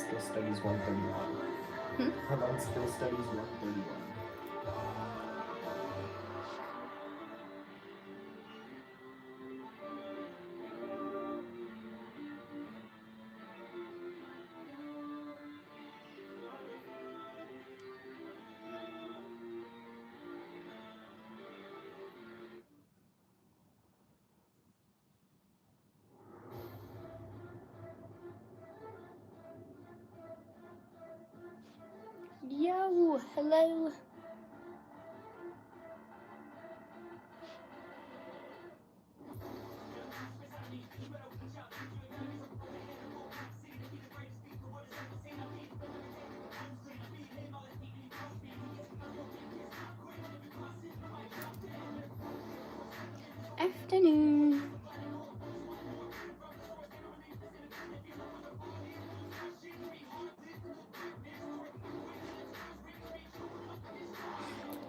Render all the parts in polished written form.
Skill Studies 131. How about Skill Studies 131? Yo, hello. Afternoon.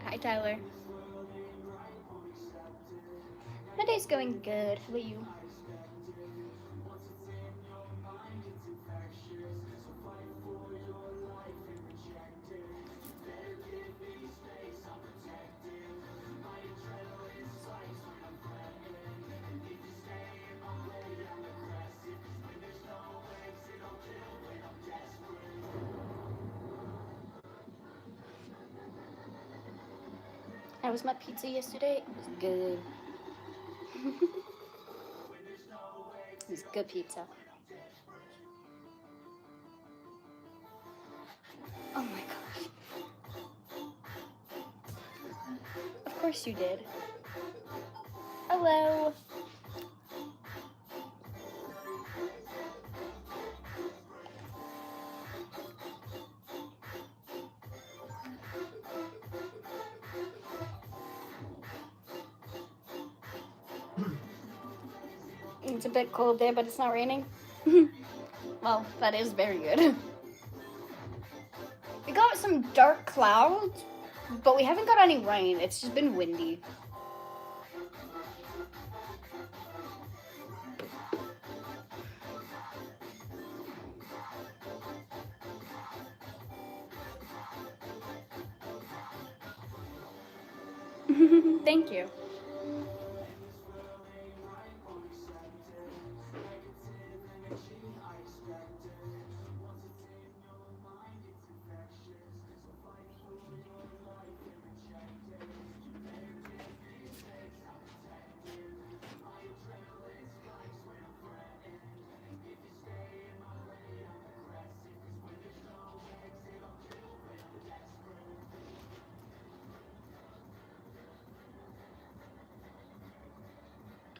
Hi, Tyler. My day's going good. How about you? How was my pizza yesterday? It was good. It was good pizza. Oh my gosh. Of course you did. Hello. It's a bit cold there, but it's not raining. Well, that is very good. We got some dark clouds, but we haven't got any rain. It's just been windy. Thank you.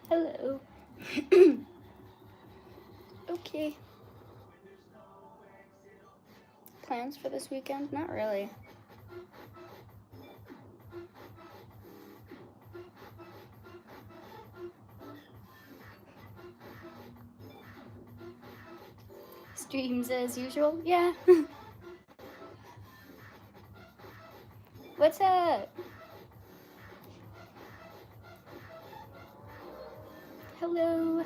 Hello. Okay. Plans for this weekend? Not really. Streams as usual? Yeah. What's up? Hello.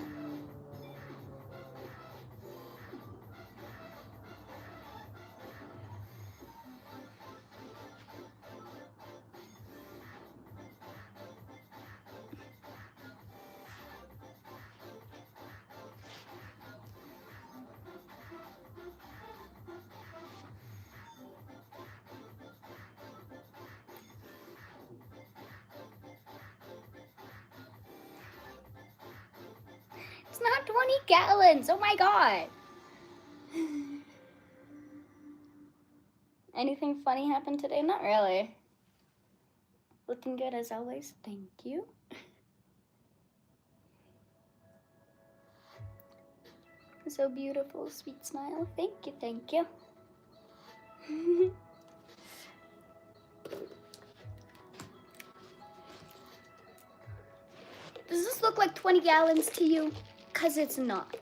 It's not 20 gallons. Oh my god. Anything funny happened today? Not really. Looking good as always. Thank you. So beautiful, sweet smile. Thank you, thank you. Does this look like 20 gallons to you? Because it's not.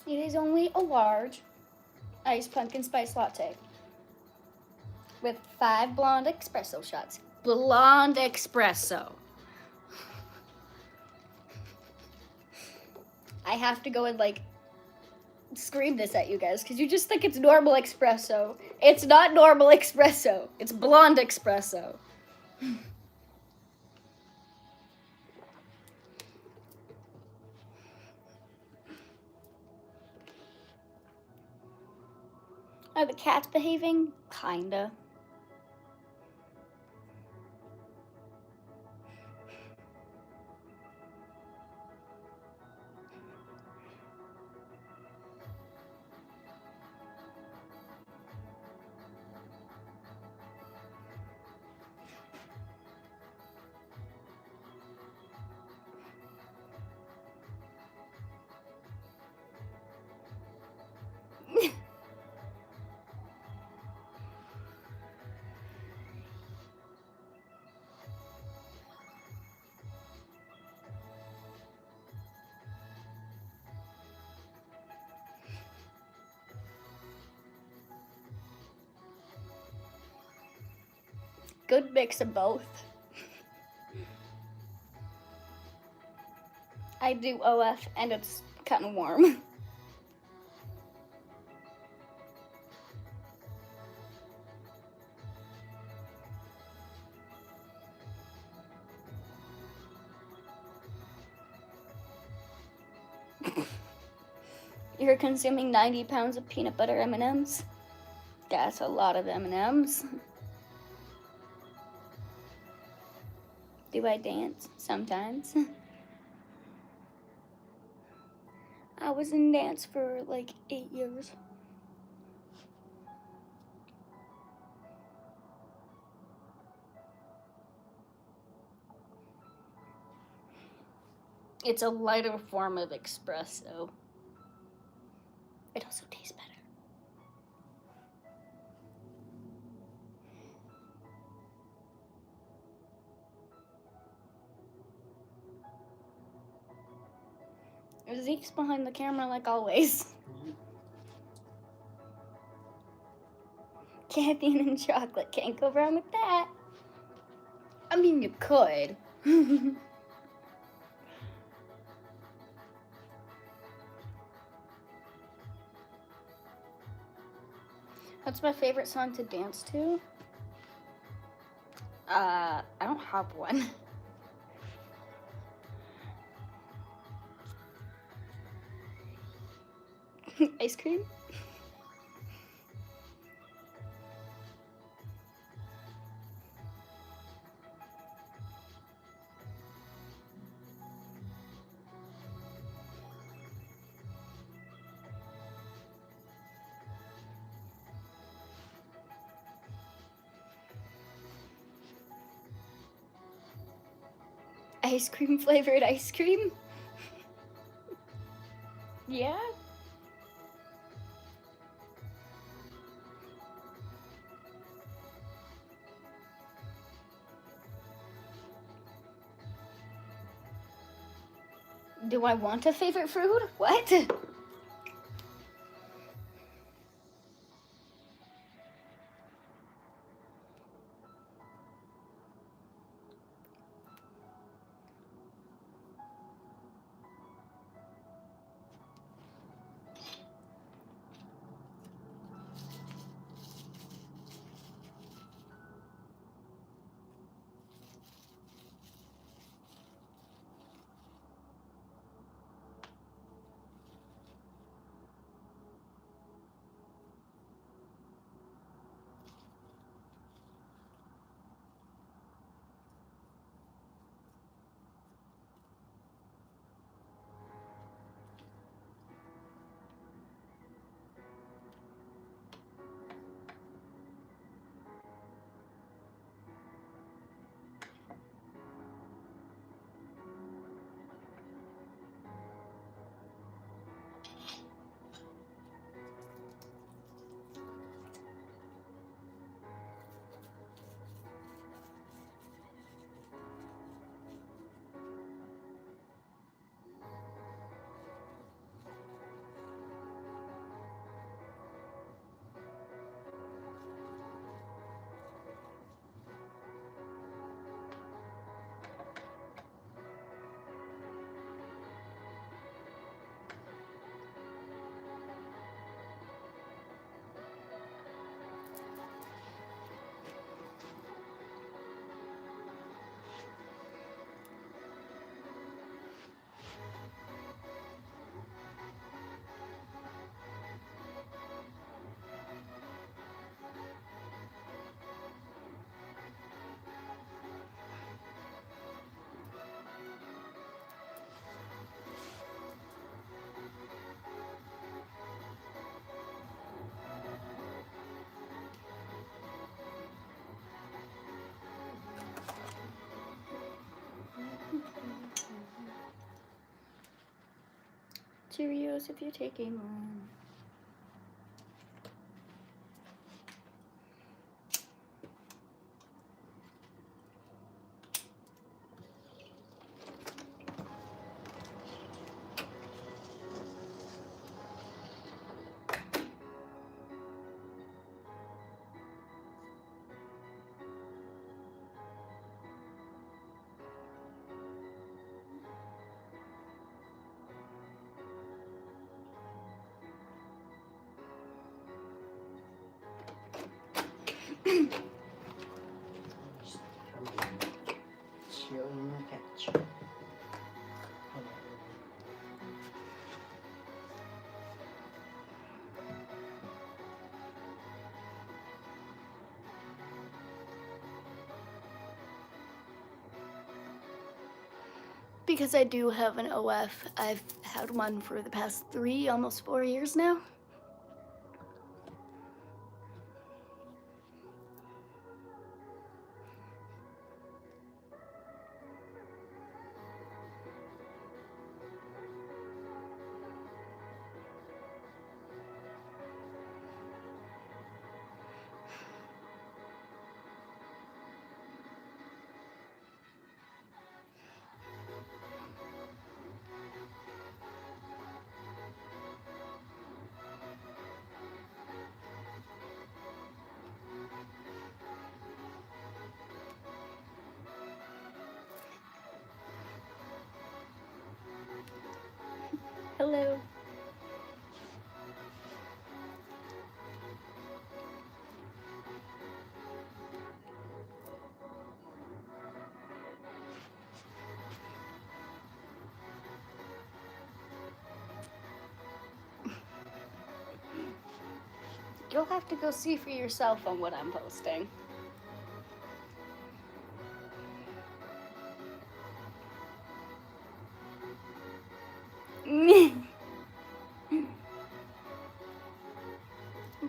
It is only a large iced pumpkin spice latte with 5 blonde espresso shots. Blonde espresso. I have to go and like scream this at you guys because you just think it's normal espresso. It's not normal espresso. It's blonde espresso. Are the cats behaving? Kinda. Good mix of both. I do OF and it's kind of warm. You're consuming 90 pounds of peanut butter M&Ms? That's a lot of M&Ms. Do I dance? Sometimes. I was in dance for like 8 years. It's a lighter form of espresso. It also tastes better. Zeke's behind the camera like always. Caffeine and chocolate, can't go wrong with that. I mean, you could. What's my favorite song to dance to? I don't have one. Ice cream? Ice cream flavored ice cream? Yeah? Do I want a favorite fruit? What? Cheerios if you're taking one. Chill in the couch. Because I do have an OF. I've had one for the past 3, almost 4 years now. Hello. You'll have to go see for yourself on what I'm posting.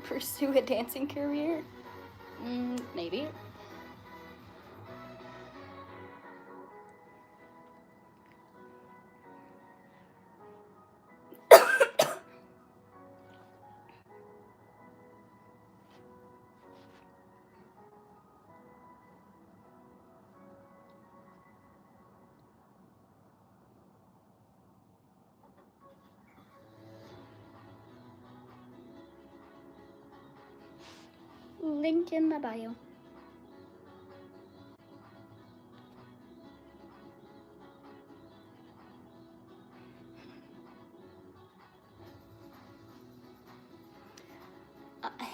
Pursue a dancing career? Maybe. Link in my bio.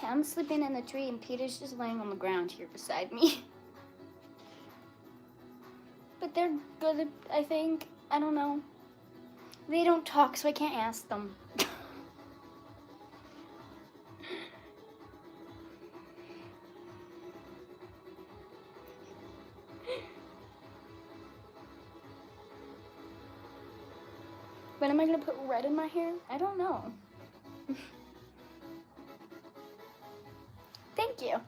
I'm sleeping in the tree and Peter's just laying on the ground here beside me. But they're good, I think. I don't know. They don't talk, so I can't ask them. When am I gonna put red in my hair? I don't know. Thank you.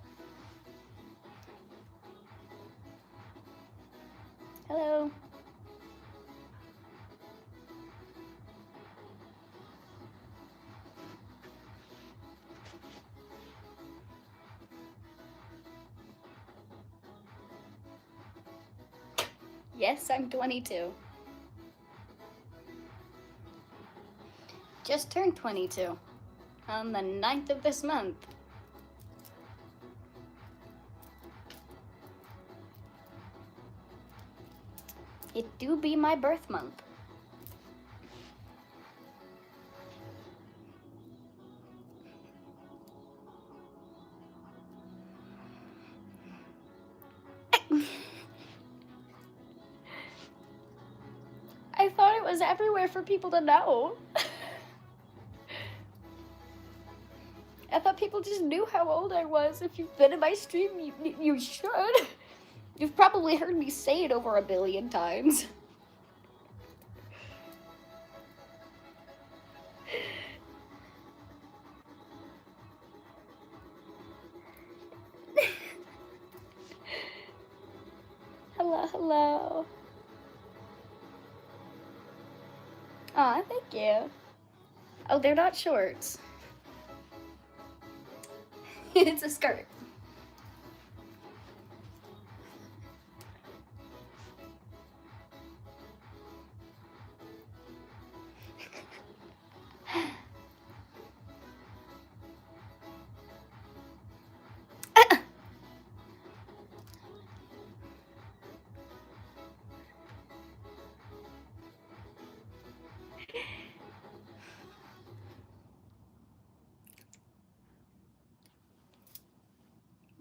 Hello. Yes, I'm 22. Just turned 22 on the 9th of this month. It do be my birth month. I thought it was everywhere for people to know. I thought people just knew how old I was. If you've been in my stream, you should. You've probably heard me say it over 1 billion times. Hello, hello. Aw, thank you. Oh, they're not shorts. It's a skirt.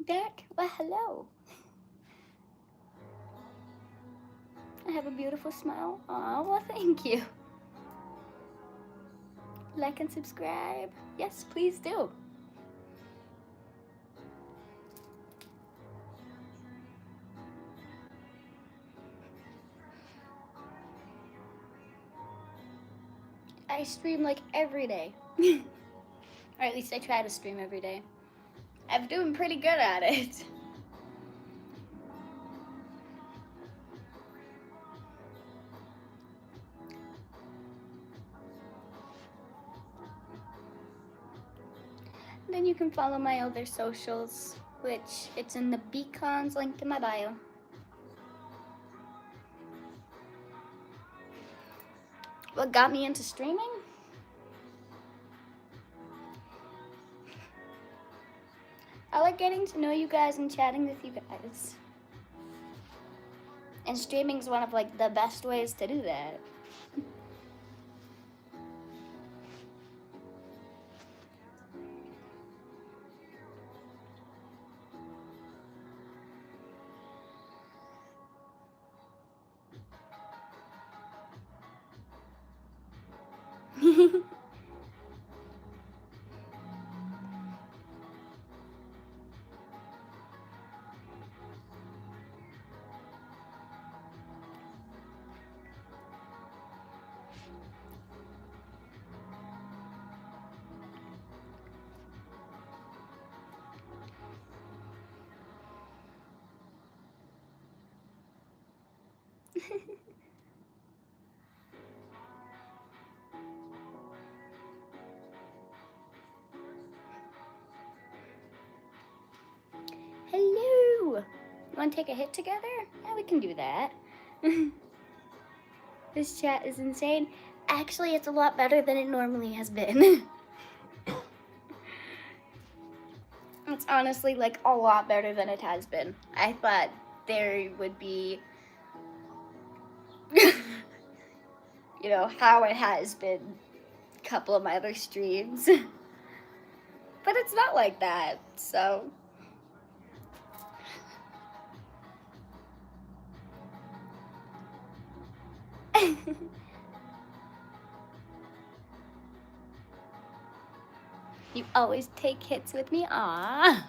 Derek, well, hello. I have a beautiful smile. Aw, well, thank you. Like and subscribe. Yes, please do. I stream like every day. Or at least I try to stream every day. I'm doing pretty good at it. Then you can follow my other socials, which it's in the Beacons link in my bio. What got me into streaming? I like getting to know you guys and chatting with you guys. And streaming's one of like the best ways to do that. Hello! You wanna take a hit together? Yeah, we can do that. This chat is insane. Actually, it's a lot better than it normally has been. It's honestly like a lot better than it has been. I thought there would be, you know, how it has been a couple of my other streams. But it's not like that, so. You always take hits with me? Aww.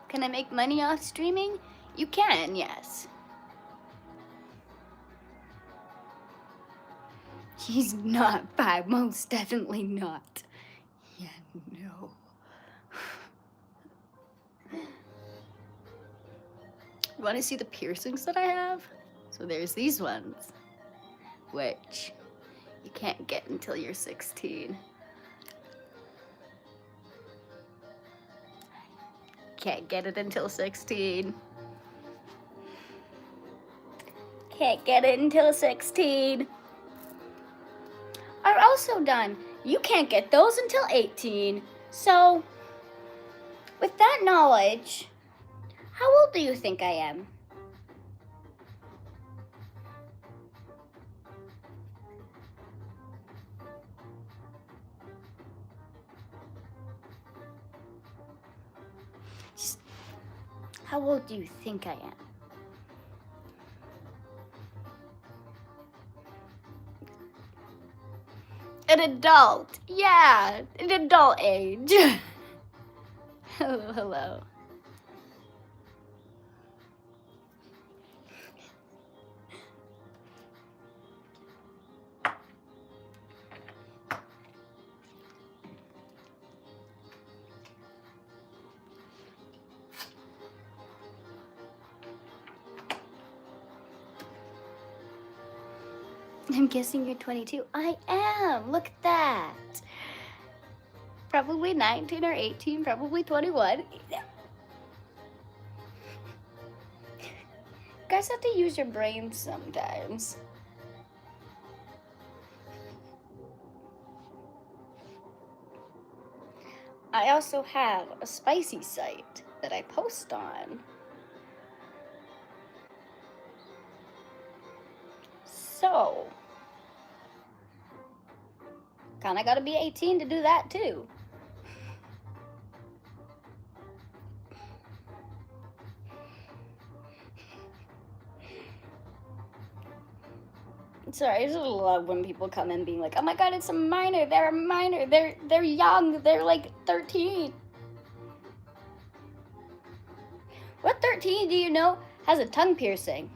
Can I make money off streaming? You can, yes. He's not 5, most definitely not. Yeah, no. You want to see the piercings that I have? So there's these ones, which you can't get until you're 16. Can't get it until 16. Can't get it until 16. Are also done. You can't get those until 18. So, with that knowledge, how old do you think I am? Just, how old do you think I am? An adult. Yeah, an adult age. Hello, hello. I'm guessing you're 22. I am. Look at that. Probably 19 or 18, probably 21. Guys have to use your brains sometimes. I also have a spicy site that I post on. So, kinda gotta be 18 to do that too. Sorry, I just love when people come in being like, oh my god, it's a minor, they're a minor, they're young, they're like 13. What 13 do you know has a tongue piercing?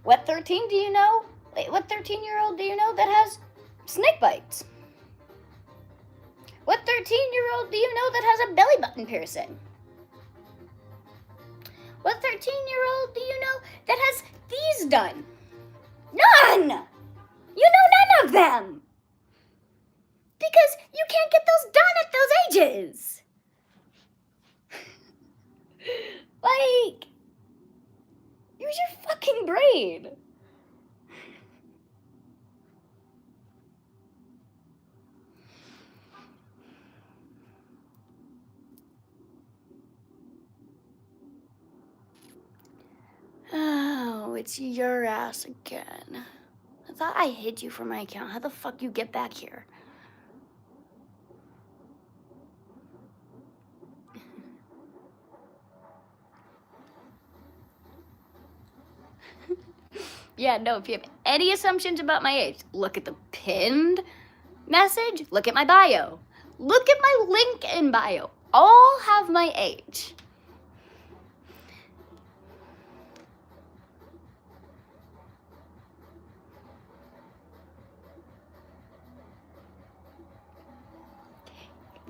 What 13 do you know? Wait, what 13-year-old do you know that has snake bites? What 13-year-old do you know that has a belly button piercing? What 13-year-old do you know that has these done? None! You know none of them! Because you can't get those done at those ages! Like, use your fucking brain! Oh, it's your ass again. I thought I hid you from my account. How the fuck you get back here? Yeah, no, if you have any assumptions about my age, look at the pinned message, look at my bio. Look at my link in bio. All have my age.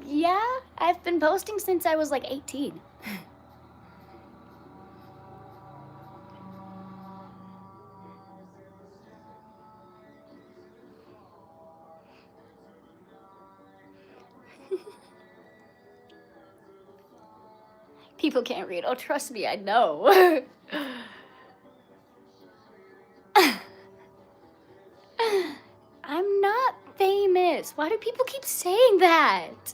Yeah, I've been posting since I was like 18. People can't read. Oh, trust me, I know. I'm not famous. Why do people keep saying that?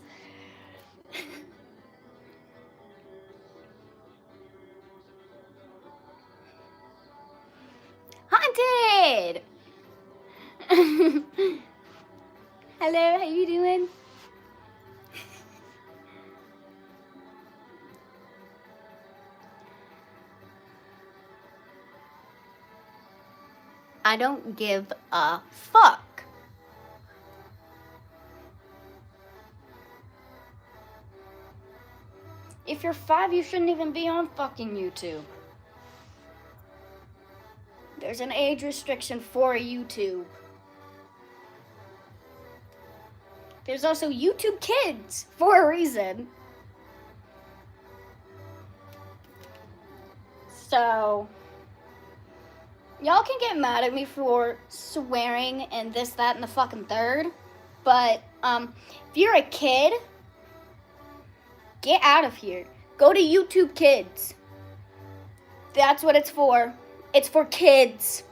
Haunted! Hello, how you doing? I don't give a fuck. If you're 5, you shouldn't even be on fucking YouTube. There's an age restriction for YouTube. There's also YouTube Kids for a reason. So, y'all can get mad at me for swearing and this, that, and the fucking third. But, if you're a kid, get out of here. Go to YouTube Kids. That's what it's for. It's for kids.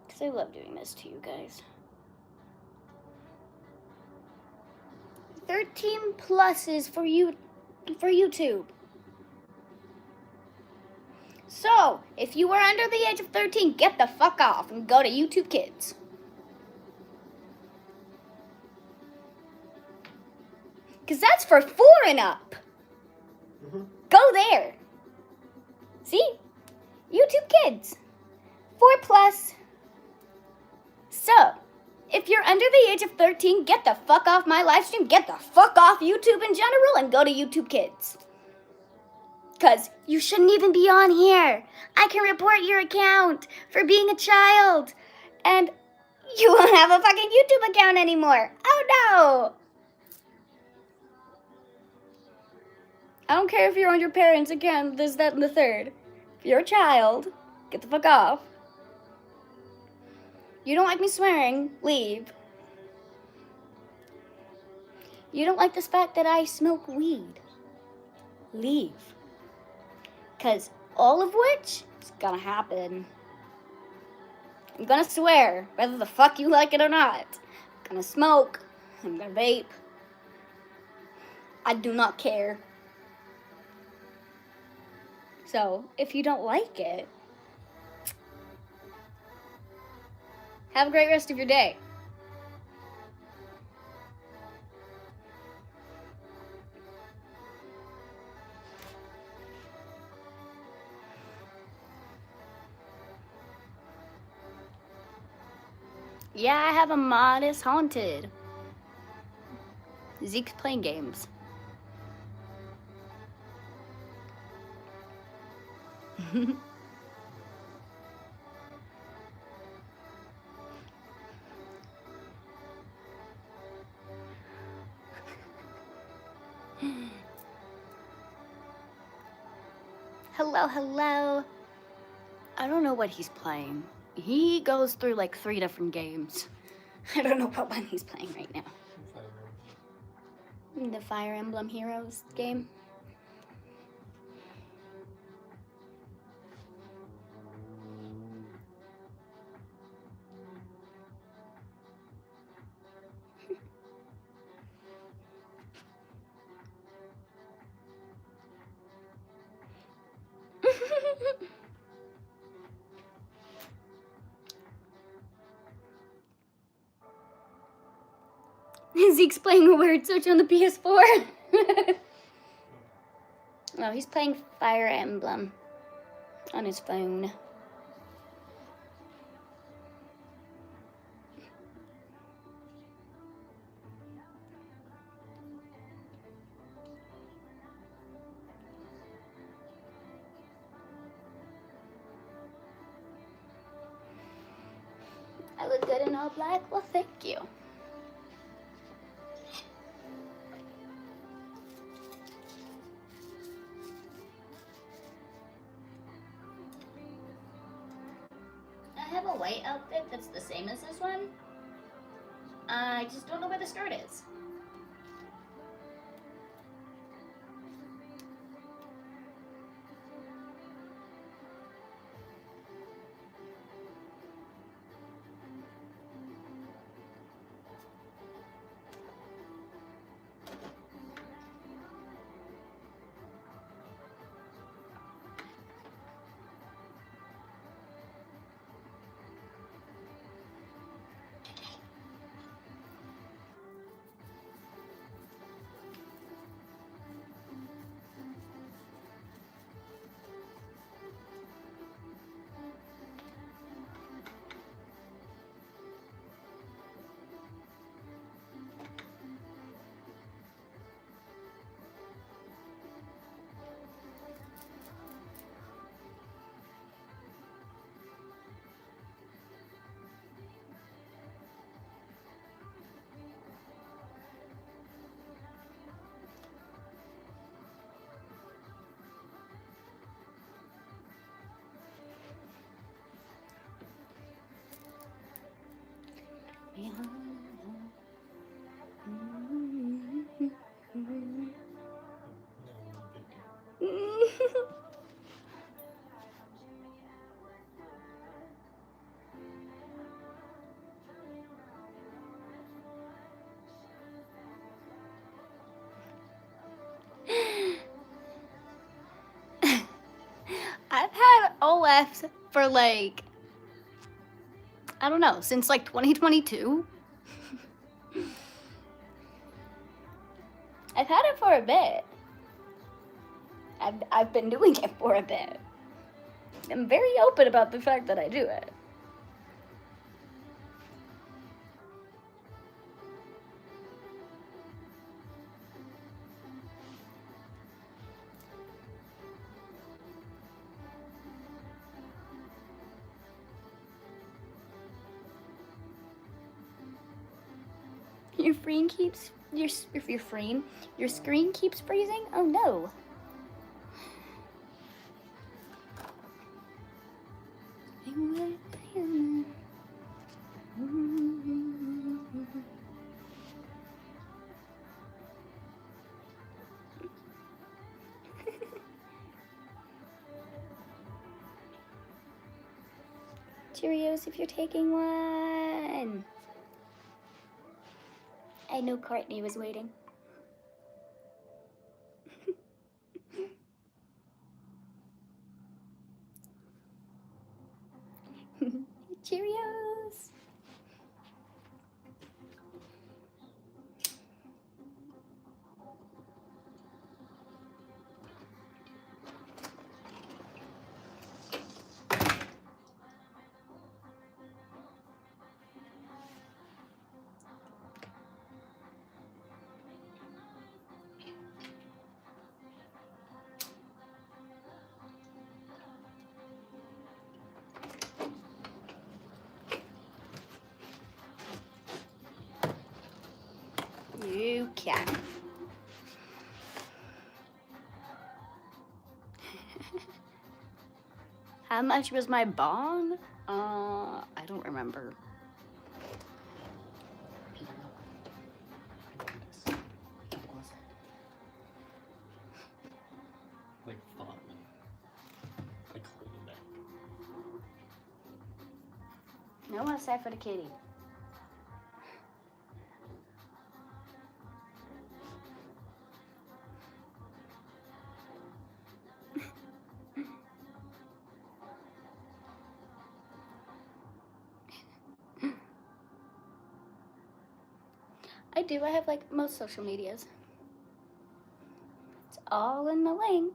Because I love doing this to you guys. 13 pluses for YouTube. So, if you are under the age of 13, get the fuck off and go to YouTube Kids. Because that's for 4 and up. Mm-hmm. Go there. See? YouTube Kids. 4 plus. So, if you're under the age of 13, get the fuck off my live stream, get the fuck off YouTube in general, and go to YouTube Kids. Because you shouldn't even be on here. I can report your account for being a child. And you won't have a fucking YouTube account anymore. Oh no! I don't care if you're on your parents' account, this, that, and the third. If you're a child, get the fuck off. You don't like me swearing, leave. You don't like the fact that I smoke weed, leave. Because all of which is gonna happen. I'm gonna swear, whether the fuck you like it or not. I'm gonna smoke, I'm gonna vape. I do not care. So, if you don't like it, have a great rest of your day. Yeah, I have a mod is haunted. Zeke's playing games. Hello, hello. I don't know what he's playing. He goes through like 3 different games. I don't know what one he's playing right now. The Fire Emblem Heroes game. Zeke's playing a word search on the PS4. No, he's playing Fire Emblem on his phone. I look good in all black? Well, thank you. I have a white outfit that's the same as this one. I just don't know where the skirt is. I've had OS for like, I don't know, since like 2022. I've had it for a bit. I've been doing it for a bit. I'm very open about the fact that I do it. Your screen keeps your screen keeps freezing. Oh no. Cheerios if you're taking one. I know Courtney was waiting. Cheerios. You can. How much was my bong? I don't remember. Like fun. Like holding back. No one said for the kitty. I do. I have like most social medias. It's all in the link.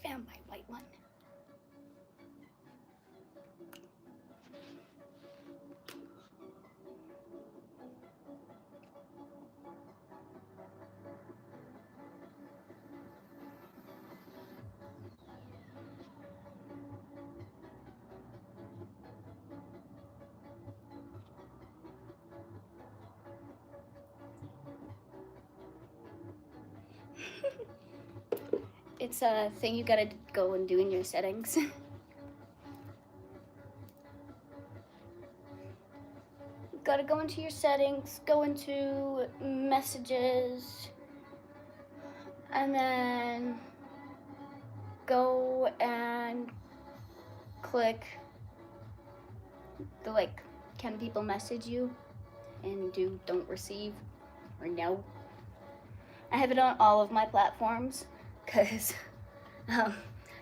and my white one. It's a thing you gotta go and do in your settings. Gotta go into your settings, go into messages, and then go and click the like, can people message you? And do don't receive or no. I have it on all of my platforms because I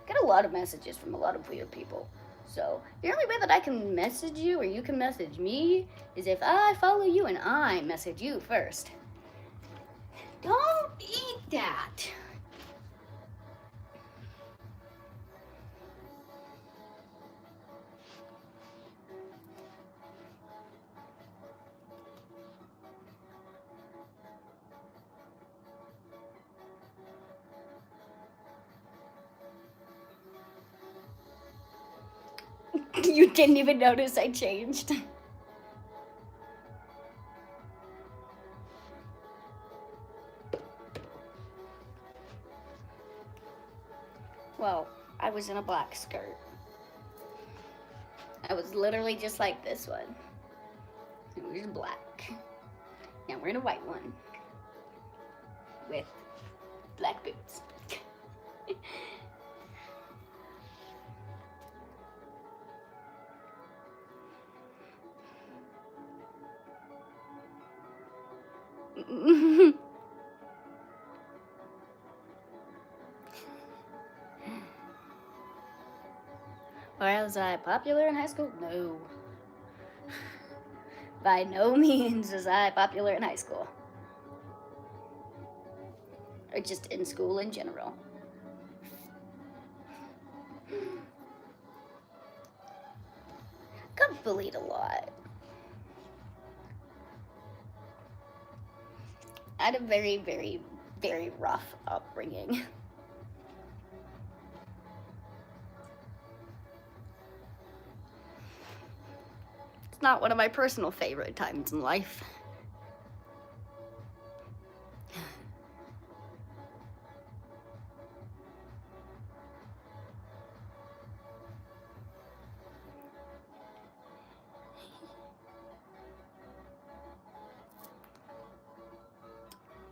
get a lot of messages from a lot of weird people. So the only way that I can message you or you can message me is if I follow you and I message you first. Don't eat that. You didn't even notice I changed. Well, I was in a black skirt. I was literally just like this one. It was black. Now we're in a white one. With black boots. Was I popular in high school? No. By no means was I popular in high school. Or just in school in general. Got bullied a lot. I had a very, very, very rough upbringing. It's not one of my personal favorite times in life.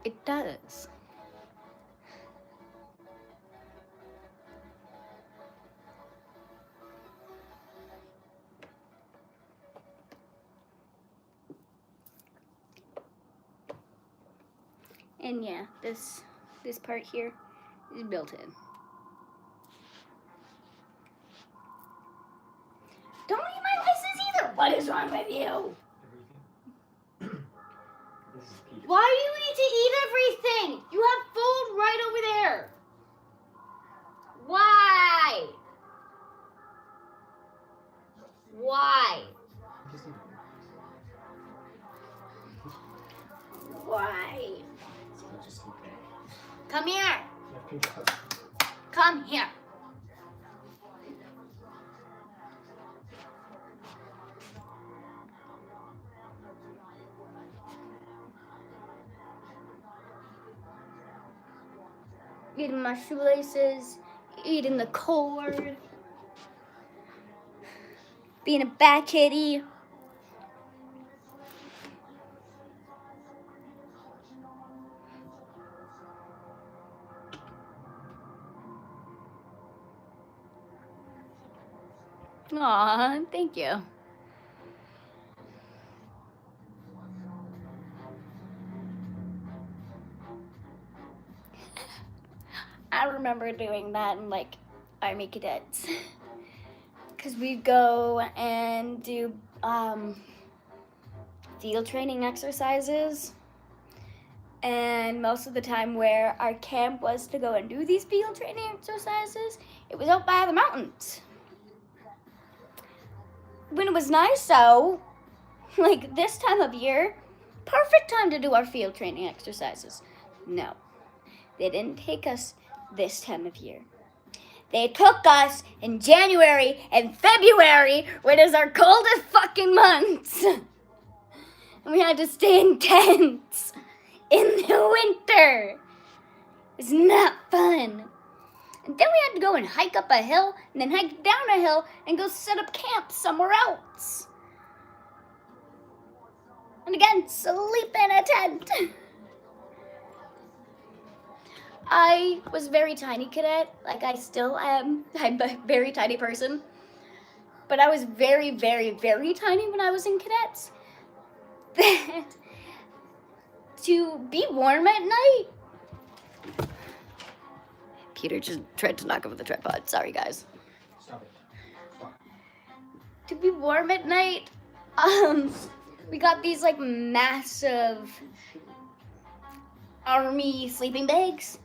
It does. And yeah, this part here is built in. Don't eat my laces either! What is wrong with you? Why do you need to eat everything? You have food right over there. Why? Why? Why? Come here. Come here. Eating my shoelaces, eating the cord, being a bad kitty. Aw, thank you. I remember doing that in like Army Cadets. Because we'd go and do field training exercises. And most of the time where our camp was to go and do these field training exercises, it was out by the mountains. When it was nice out, like this time of year, perfect time to do our field training exercises. No, they didn't take us this time of year. They took us in January and February, when it's our coldest fucking months. And we had to stay in tents in the winter. It's not fun. And then we had to go and hike up a hill, and then hike down a hill, and go set up camp somewhere else. And again, sleep in a tent. I was very tiny cadet, like I still am. I'm a very tiny person. But I was very, very, very tiny when I was in cadets. To be warm at night. Peter just tried to knock over the tripod. Sorry, guys. Stop it. Stop. To be warm at night, we got these like massive army sleeping bags.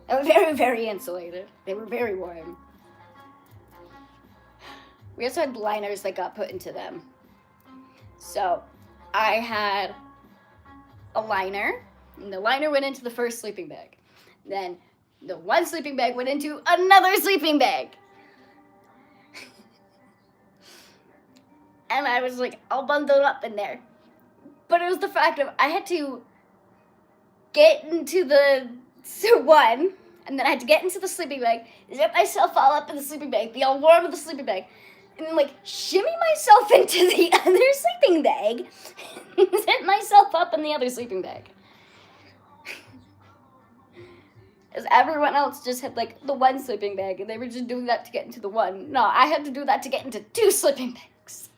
They were very, very insulated. They were very warm. We also had liners that got put into them. So I had a liner, and the liner went into the first sleeping bag. Then the one sleeping bag went into another sleeping bag. And I was like all bundled up in there. But it was the fact of I had to get into the one, and then I had to get into the sleeping bag, zip myself all up in the sleeping bag, be all warm in the sleeping bag, and then like shimmy myself into the other sleeping bag, and zip myself up in the other sleeping bag. As everyone else just had like the one sleeping bag, and they were just doing that to get into the one. No, I had to do that to get into two sleeping bags.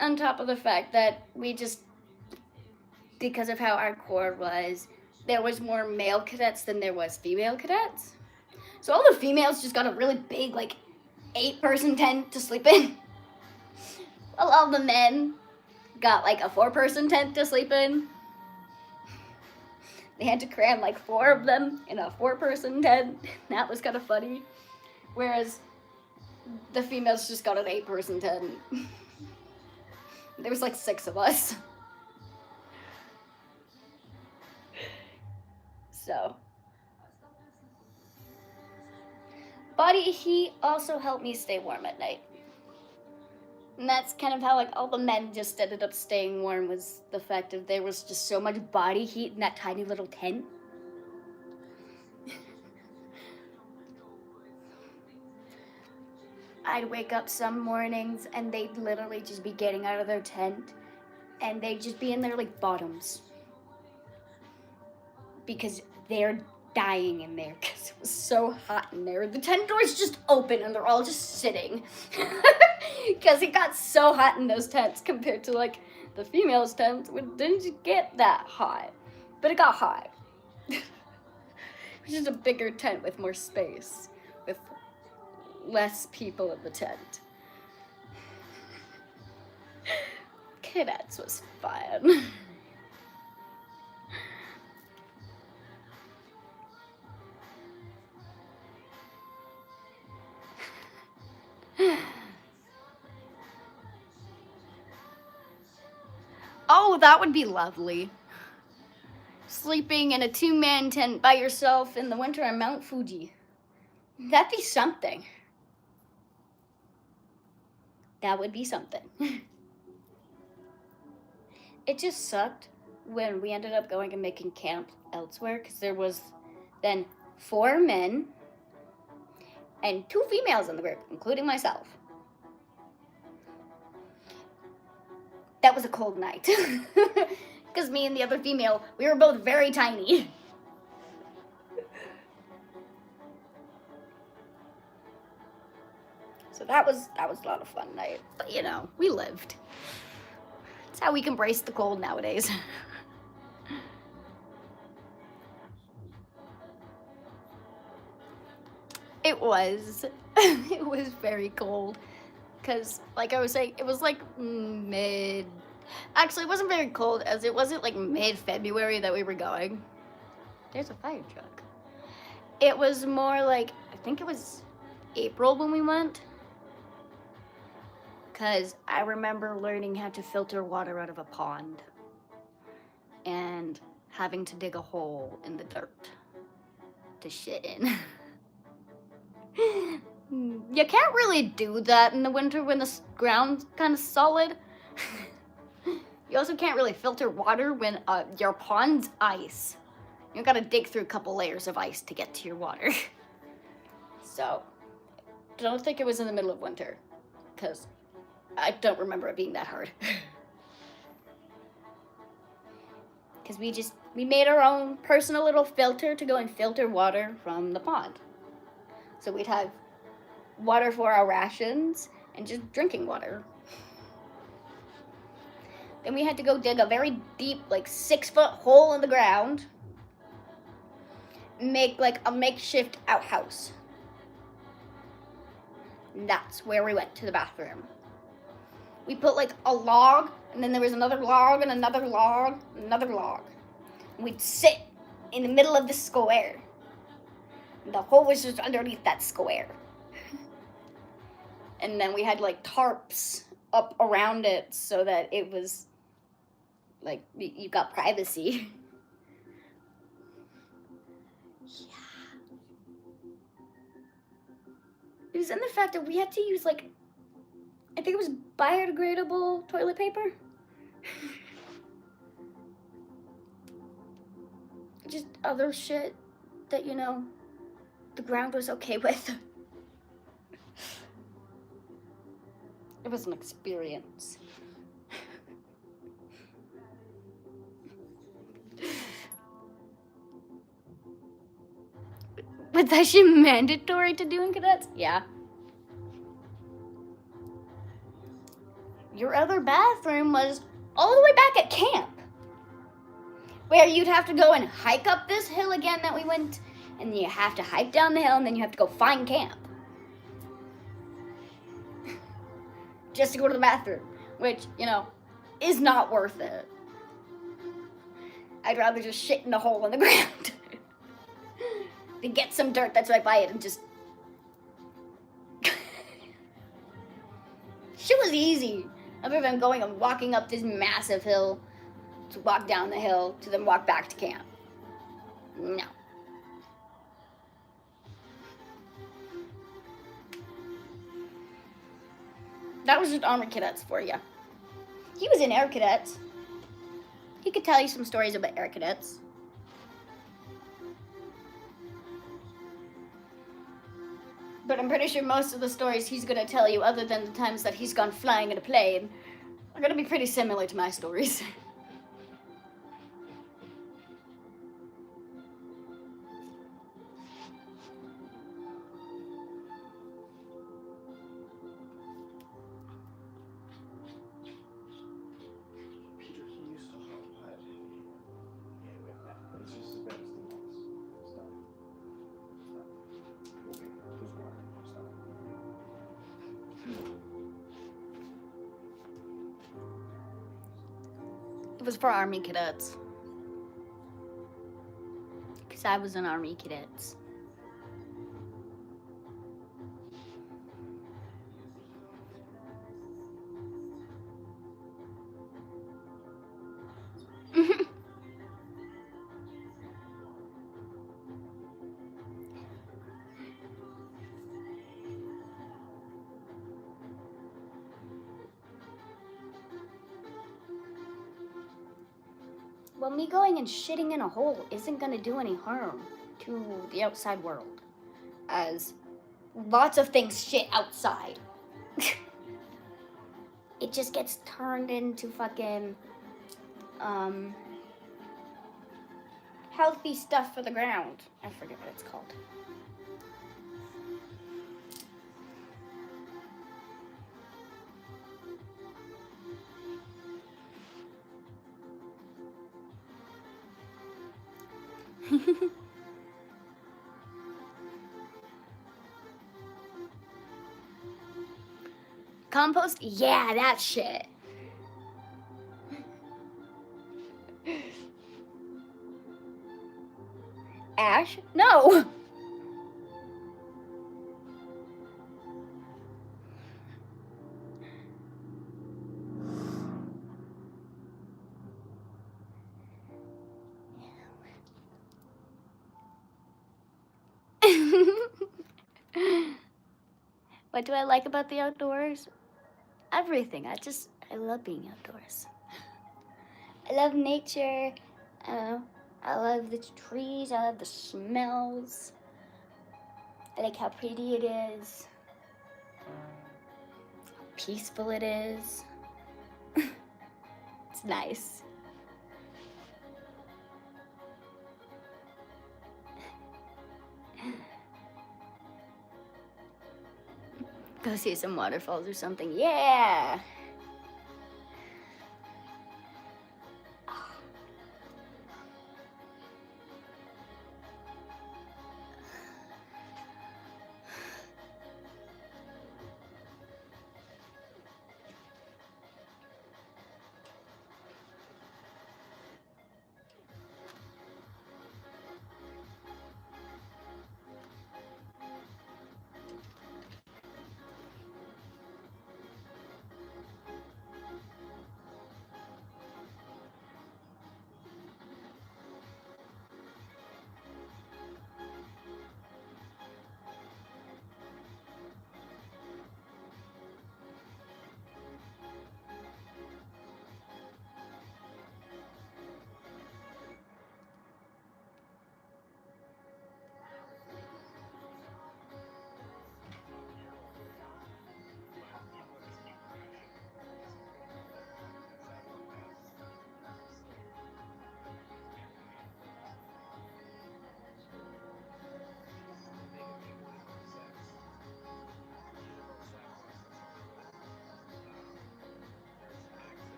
On top of the fact that we just, because of how our corps was, there was more male cadets than there was female cadets. So all the females just got a really big, like, 8-person tent to sleep in. While all the men got, like, a 4-person tent to sleep in. They had to cram, like, 4 of them in a 4-person tent. That was kind of funny. Whereas the females just got an 8-person tent. There was, like, 6 of us. So, body heat also helped me stay warm at night. And that's kind of how like all the men just ended up staying warm, was the fact that there was just so much body heat in that tiny little tent. I'd wake up some mornings and they'd literally just be getting out of their tent and they'd just be in their like bottoms. Because they're dying in there because it was so hot in there. The tent doors just open and they're all just sitting. Because it got so hot in those tents compared to like the females' tents. It didn't get that hot. But it got hot. It was just a bigger tent with more space. With less people in the tent. Cadets was fun. Oh, that would be lovely. Sleeping in a 2-man tent by yourself in the winter on Mount Fuji. That'd be something. That would be something. It just sucked when we ended up going and making camp elsewhere, because there was then 4 men and 2 females in the group, including myself. That was a cold night. Because me and the other female, we were both very tiny. So that was a lot of fun night. But you know, we lived. That's how we can brace the cold nowadays. It was very cold. Because, like I was saying, it was like mid Actually, it wasn't very cold, as it wasn't like mid-February that we were going. There's a fire truck. It was more like, I think it was April when we went. Because I remember learning how to filter water out of a pond. And having to dig a hole in the dirt to shit in. You can't really do that in the winter when the ground's kind of solid. You also can't really filter water when your pond's ice. You gotta dig through a couple layers of ice to get to your water. So, don't think it was in the middle of winter, because I don't remember it being that hard. Because we made our own personal little filter to go and filter water from the pond. So we'd have water for our rations and just drinking water. Then we had to go dig a very deep, like 6-foot hole in the ground, make like a makeshift outhouse. And that's where we went to the bathroom. We put like a log, and then there was another log, and another log, and another log. And we'd sit in the middle of the square. And the hole was just underneath that square. And then we had like tarps up around it so that it was like you got privacy. Yeah. It was in the fact that we had to use like, I think it was biodegradable toilet paper. Just other shit that, you know, the ground was okay with. It was an experience. Was that shit mandatory to do in cadets? Yeah. Your other bathroom was all the way back at camp, where you'd have to go and hike up this hill again that we went, and you have to hike down the hill, and then you have to go find camp. Just to go to the bathroom, which, you know, is not worth it. I'd rather just shit in a hole in the ground. To get some dirt that's right by it and just... Shit was easy, other than going and walking up this massive hill, to walk down the hill, to then walk back to camp. No. That was just Army Cadets for you. He was in Air Cadets. He could tell you some stories about Air Cadets. But I'm pretty sure most of the stories he's gonna tell you, other than the times that he's gone flying in a plane, are gonna be pretty similar to my stories. Peter, he used to hot what? Yeah, we have that. But it's just as bad as the walls. It's not. Okay, there's water. It's not. It was for Army Cadets. Because I was in Army Cadets. Well, me going and shitting in a hole isn't gonna do any harm to the outside world, as lots of things shit outside. It just gets turned into fucking healthy stuff for the ground. I forget what it's called. Compost? Yeah, that shit. trash? No. What do I like about the outdoors? Everything. I love being outdoors. I love nature. I love the trees. I love the smells. I like how pretty it is. How peaceful it is. It's nice. Go see some waterfalls or something. Yeah.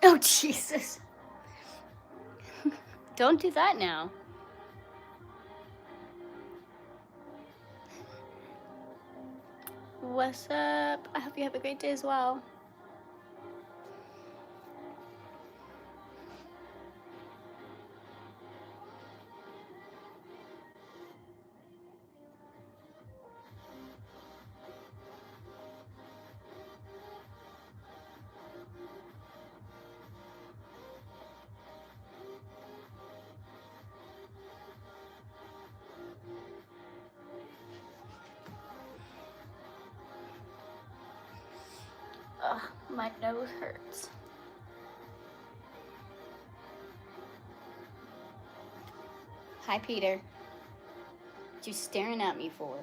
Oh, Jesus. Don't do that now. What's up? I hope you have a great day as well. Ugh, my nose hurts. Hi, Peter. What you staring at me for?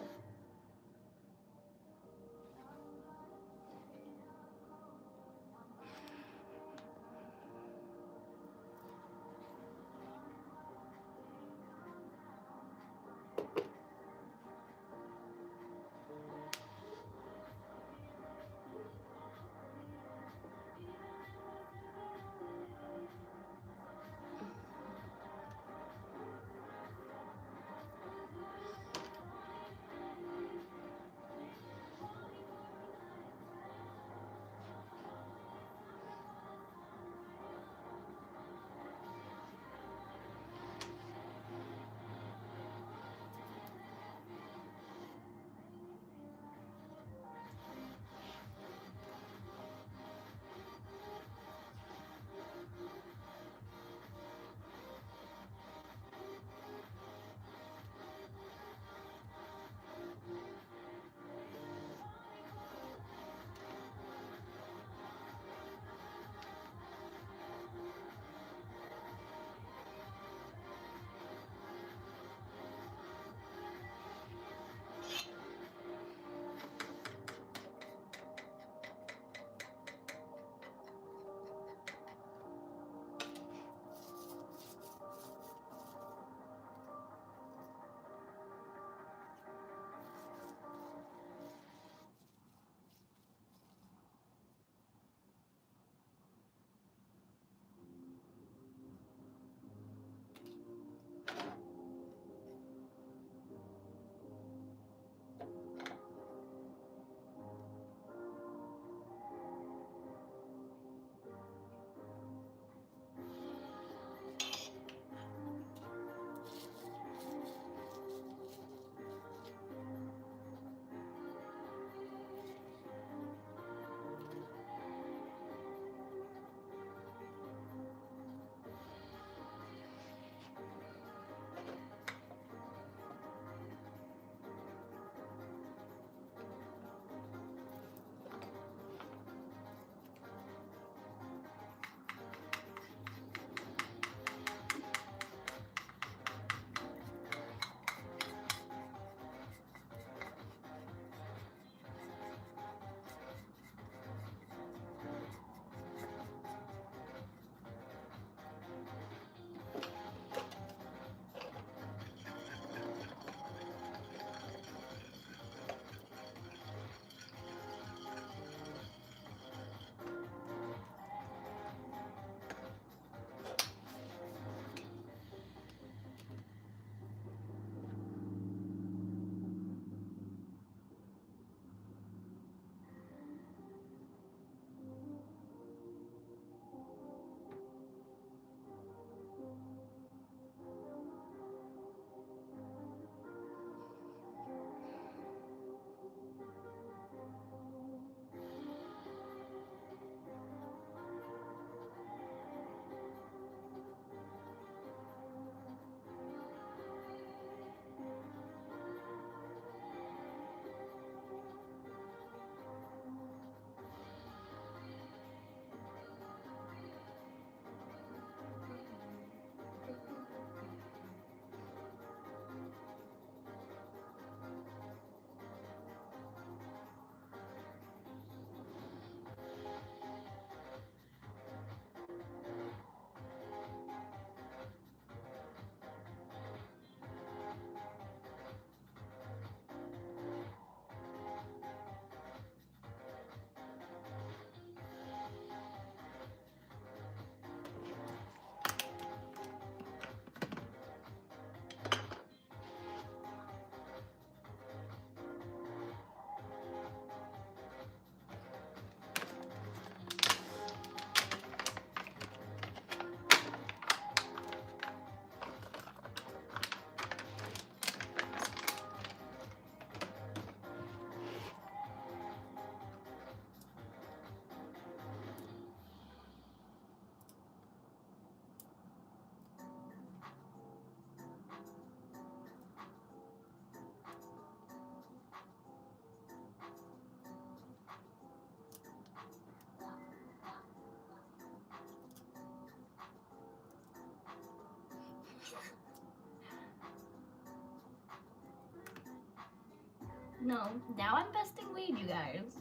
No, now I'm busting weed, you guys.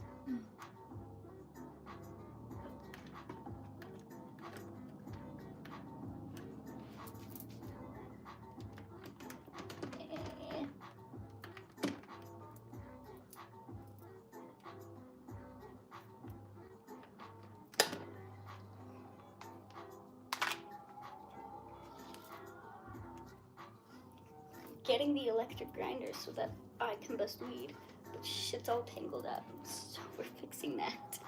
Getting the electric grinder so that I can bust weed, but shit's all tangled up, so we're fixing that.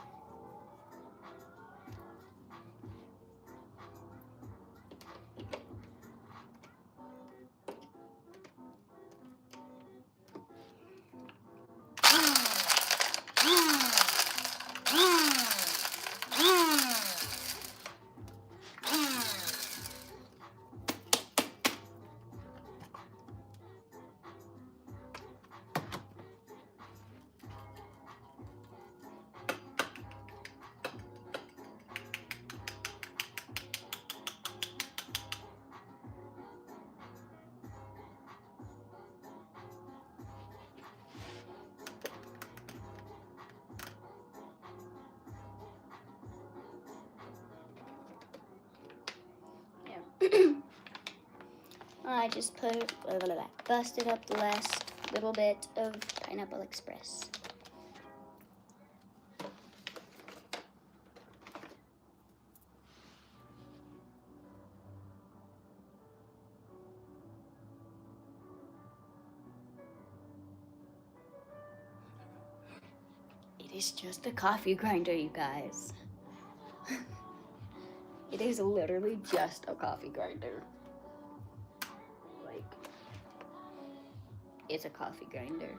I just busted up the last little bit of Pineapple Express. It is just a coffee grinder, you guys. It is literally just a coffee grinder. Like, it's a coffee grinder.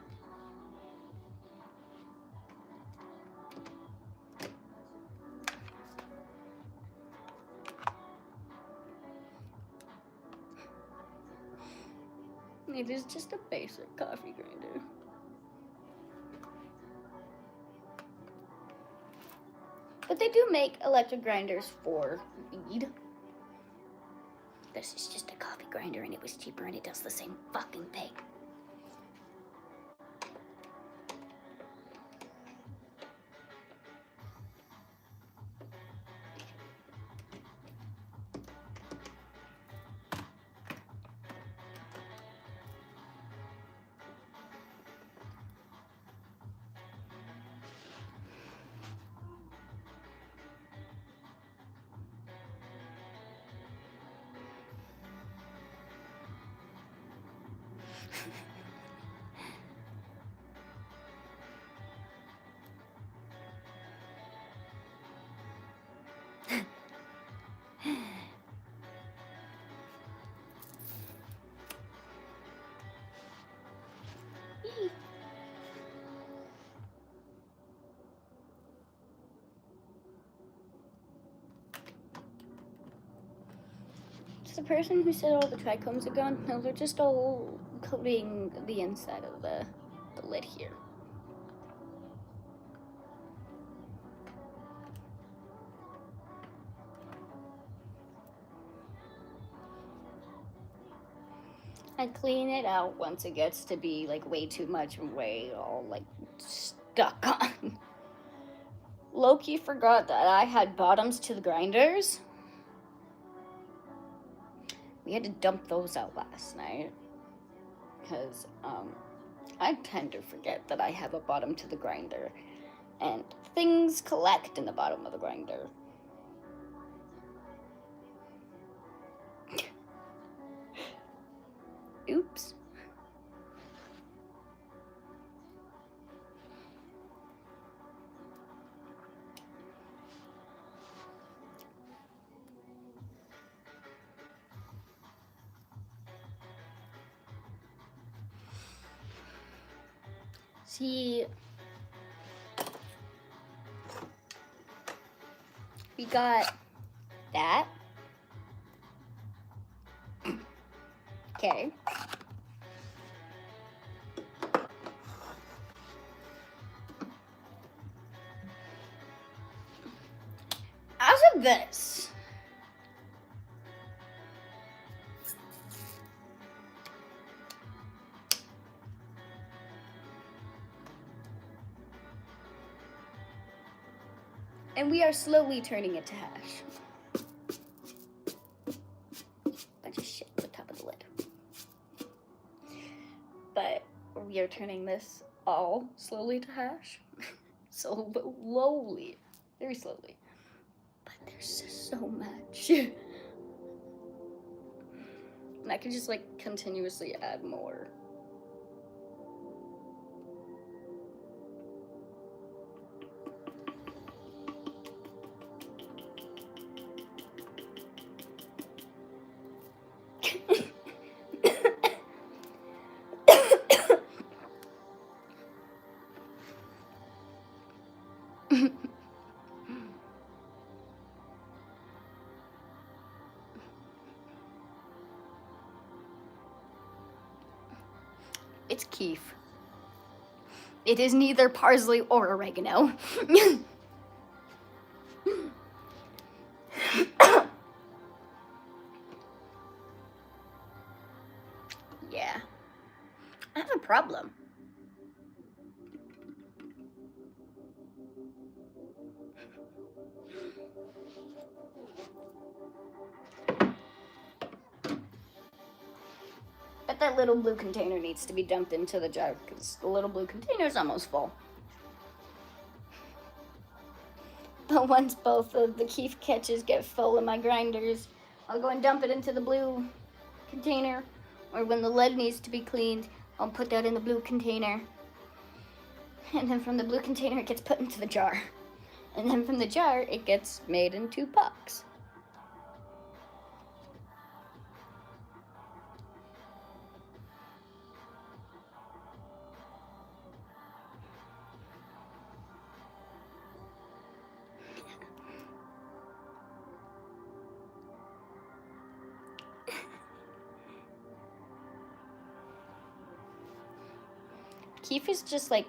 It is just a basic coffee grinder. But they do make electric grinders for weed. This is just a coffee grinder and it was cheaper and it does the same fucking thing. The person who said all the trichomes are gone, no, they're just all coating the inside of the lid here. I clean it out once it gets to be like way too much and way all like stuck on. Loki forgot that I had bottoms to the grinders. We had to dump those out last night because I tend to forget that I have a bottom to the grinder and things collect in the bottom of the grinder. Oops. See, we got that. Okay. As of this, And we are slowly turning it to hash. Bunch of shit at the top of the lid. But we are turning this all slowly to hash. Slowly. Very slowly. But there's just so much. And I can just like continuously add more. It's keef. It is neither parsley or oregano. Yeah. I have a problem. But that little blue container needs to be dumped into the jar because the little blue container is almost full. But once both of the keef catches get full of my grinders, I'll go and dump it into the blue container. Or when the lead needs to be cleaned, I'll put that in the blue container. And then from the blue container, it gets put into the jar. And then from the jar, it gets made into pucks. Keef is just like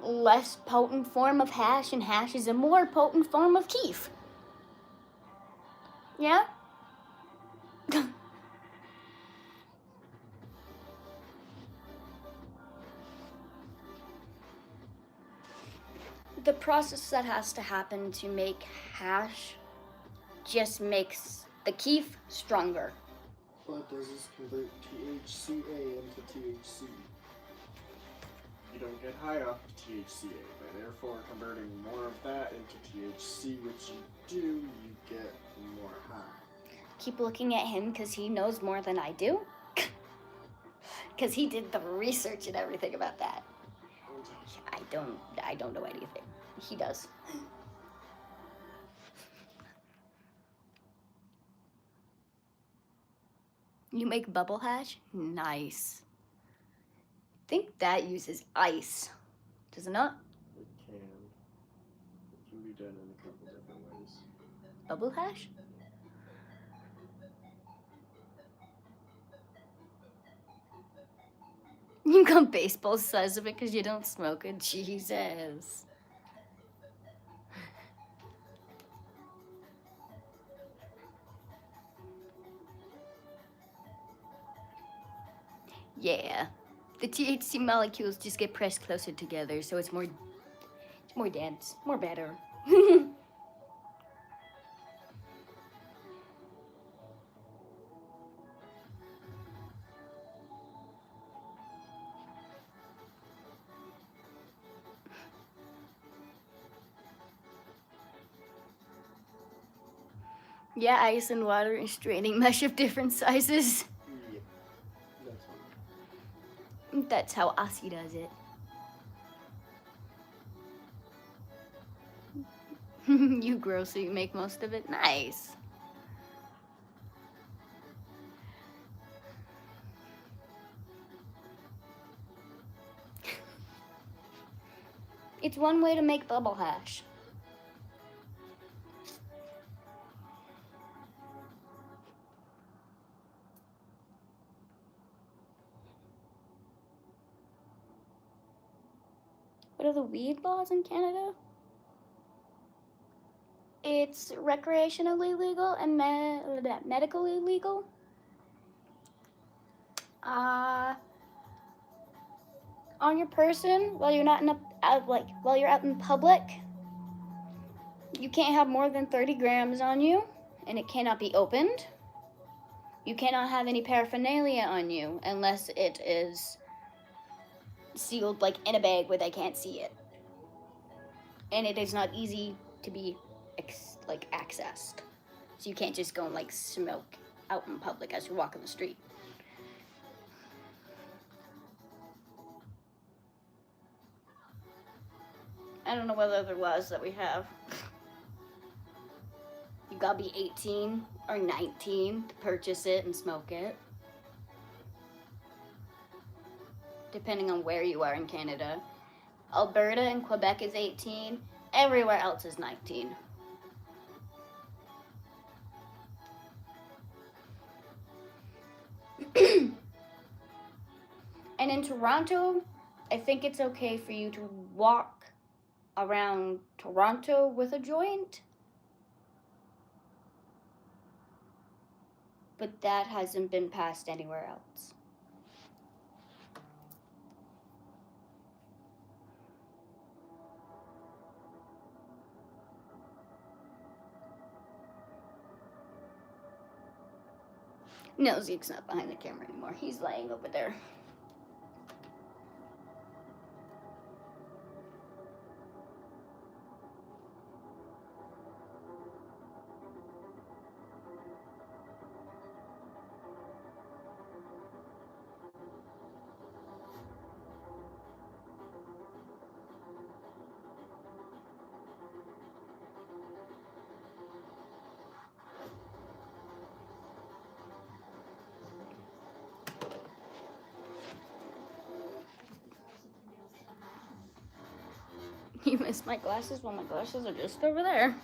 less potent form of hash, and hash is a more potent form of keef. Yeah? The process that has to happen to make hash just makes the keef stronger. What does this convert THCA into THC? You don't get high off of THCA, by therefore converting more of that into THC, which you do, you get more high. Keep looking at him because he knows more than I do. Because he did the research and everything about that. I don't know anything. He does. You make bubble hash? Nice. I think that uses ice. Does it not? It can. It can be done in a couple different ways. Bubble hash? You got baseball size of it because you don't smoke it. Jesus. Yeah. The THC molecules just get pressed closer together, so it's more dense, more better. Yeah, ice and water and straining mesh of different sizes. Yeah, that's one. That's how Aussie does it. You grow so you make most of it? Nice. It's one way to make bubble hash. What are the weed laws in Canada? It's recreationally legal and medically legal. On your person while you're not in a out, like while you're out in public, you can't have more than 30 grams on you, and it cannot be opened. You cannot have any paraphernalia on you unless it is sealed like in a bag where they can't see it. And it is not easy to be like accessed. So you can't just go and like smoke out in public as you're walking the street. I don't know what other laws that we have. You gotta be 18 or 19 to purchase it and smoke it. Depending on where you are in Canada. Alberta and Quebec is 18. Everywhere else is 19. And in Toronto, I think it's okay for you to walk around Toronto with a joint. But that hasn't been passed anywhere else. No, Zeke's not behind the camera anymore. He's laying over there. You missed my glasses? Well, my glasses are just over there.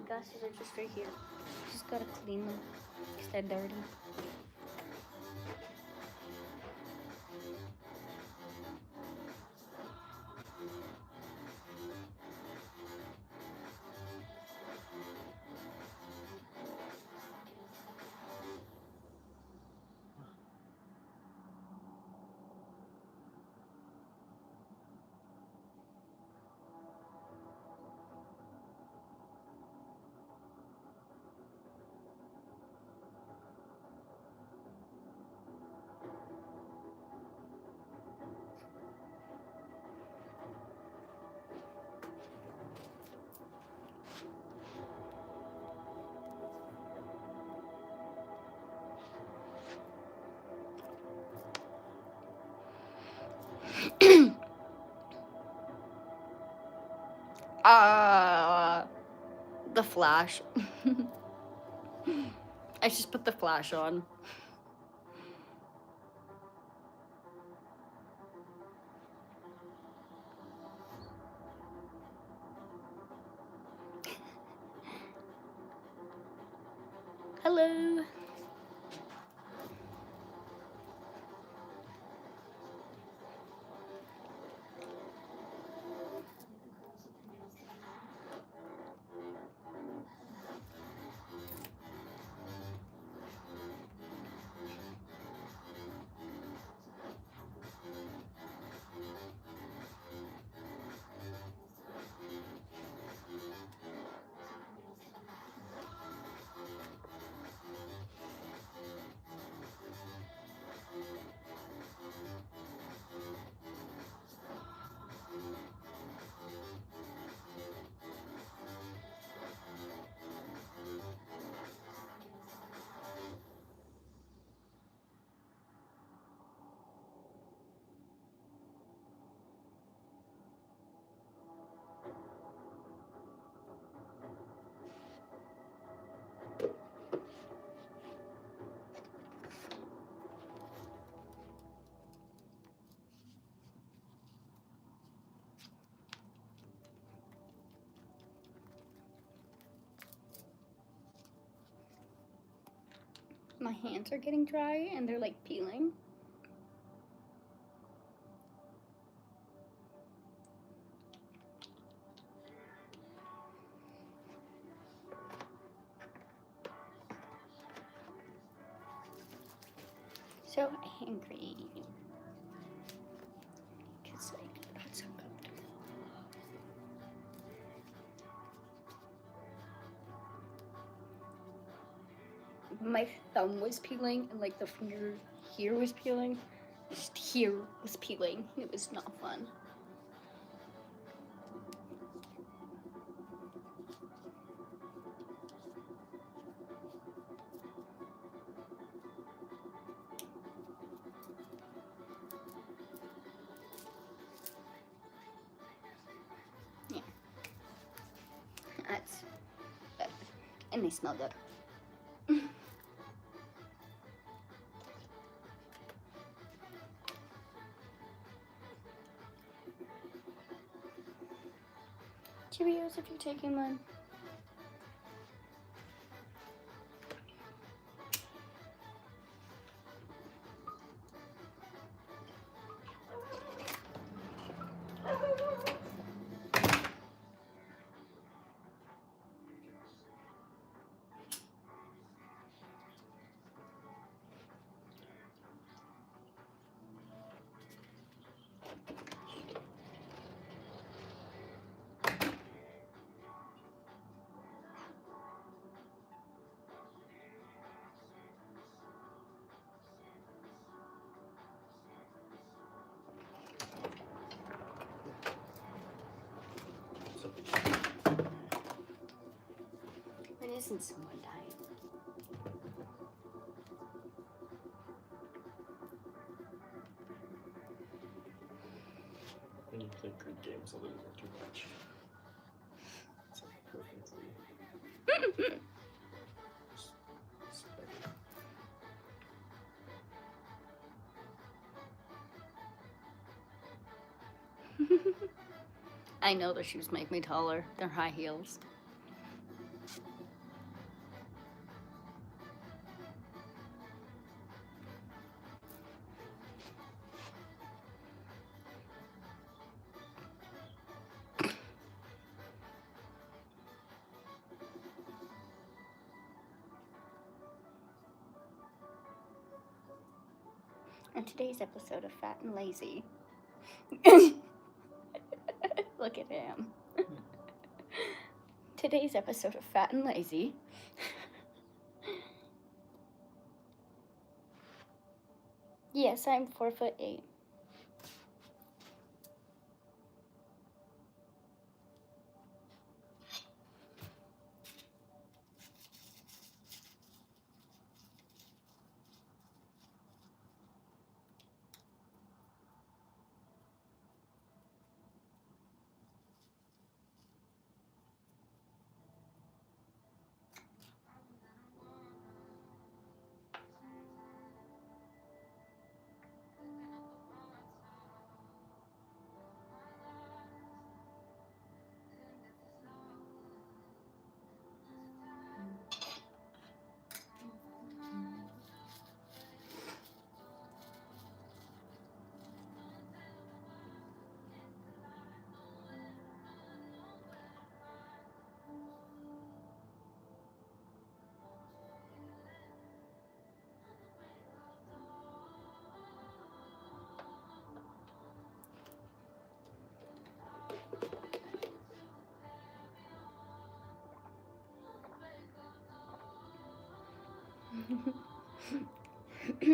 My glasses are just right here. Just gotta clean them because they're dirty. The flash. I just put the flash on. Hello. My hands are getting dry and they're like peeling. so angry. Because, like, that's so comfortable. My thumb was peeling, and, like, the finger here was peeling. Just here was peeling. It was not fun. Yeah. That's... and they smell good. Cheerios if you're taking one. When isn't someone dying? When you play good games a little bit too much. It's like perfectly. I know the shoes make me taller. They're high heels. On today's episode of Fat and Lazy. Look at him. Today's episode of Fat and Lazy. Yes, I'm 4'8".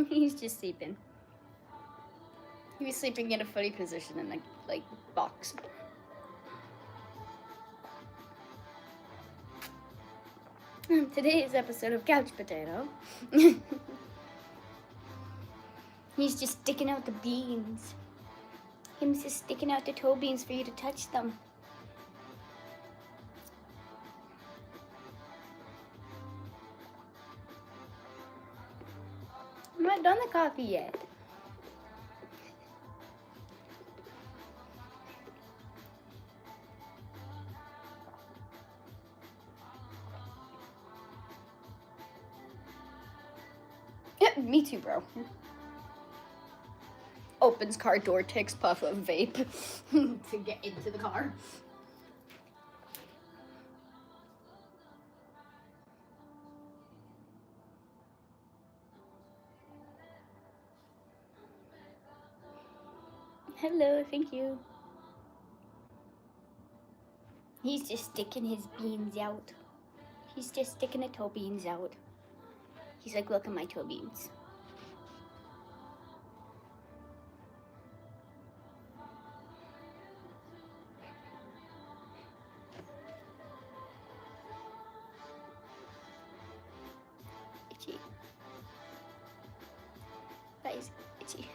He's just sleeping. He was sleeping in a funny position in the like box. Today's episode of Couch Potato. He's just sticking out the beans. Him's just sticking out the toe beans for you to touch them. I'm not done the coffee yet. Yeah, me too, bro. Opens car door, takes puff of vape to get into the car. Hello, thank you. He's just sticking his beans out. He's just sticking the toe beans out. He's like, look at my toe beans. Itchy. That is itchy.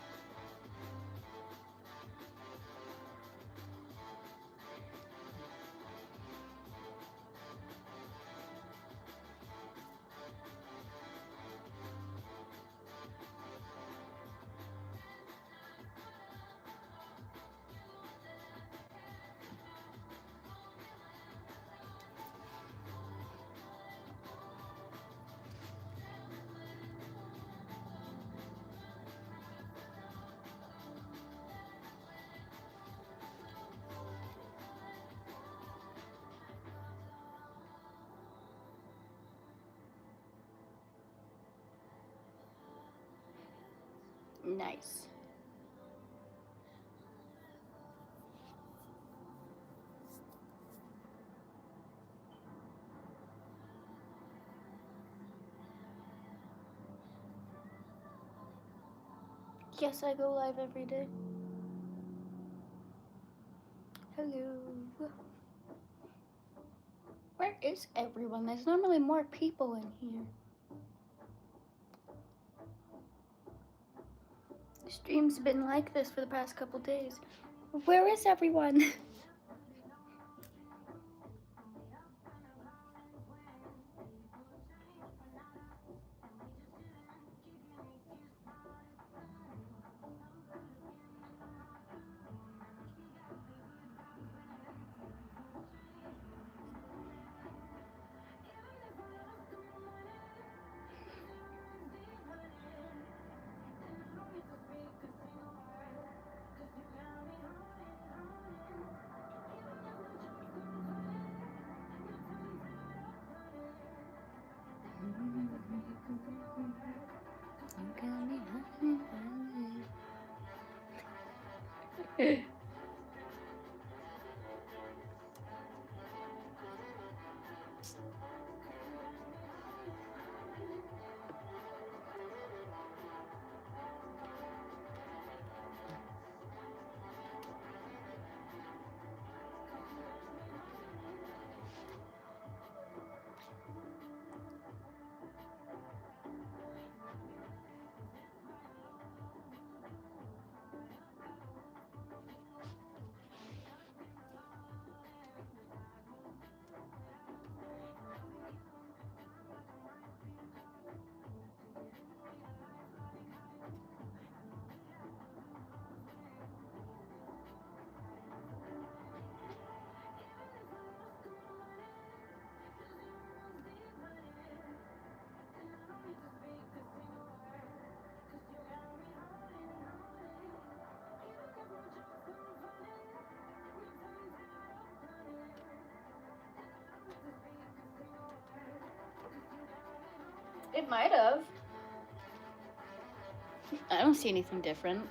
Nice. Yes, I go live every day. Hello. Where is everyone? There's normally more people in here. The stream's been like this for the past couple days. Where is everyone? It might have. I don't see anything different.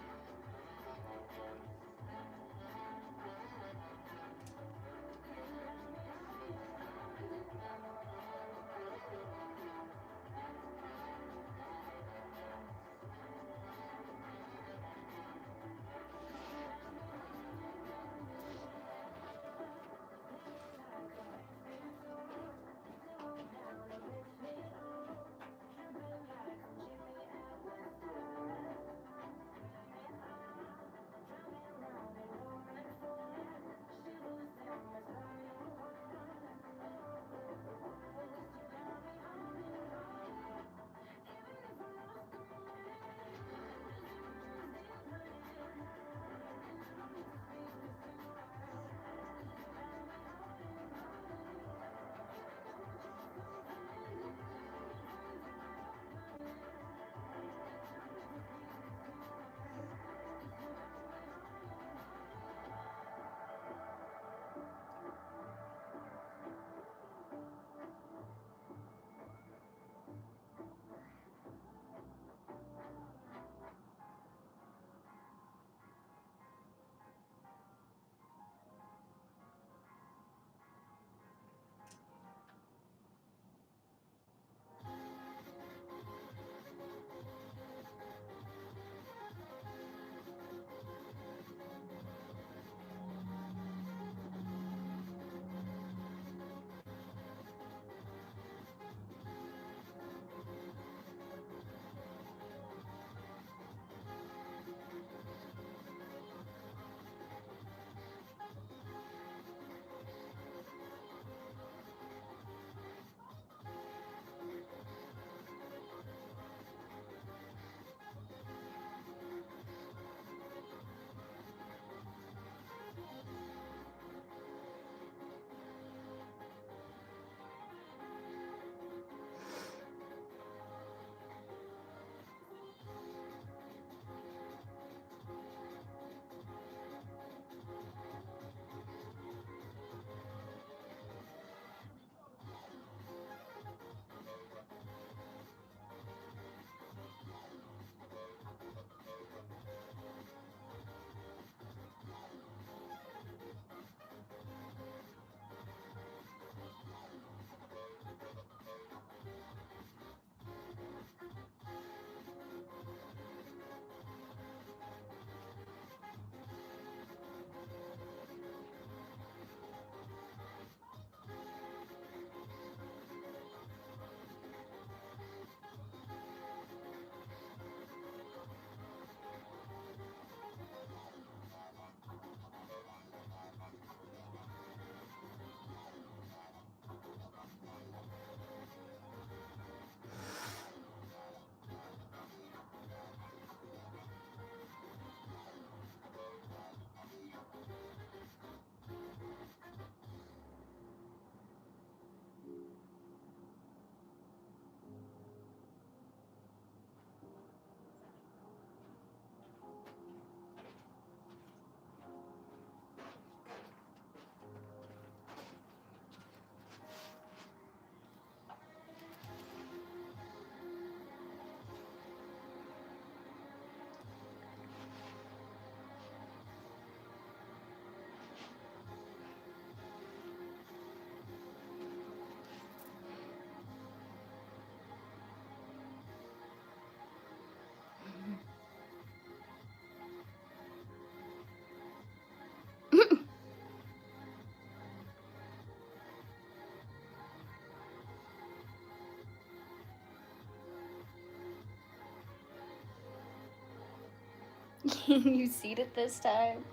You seen it this time?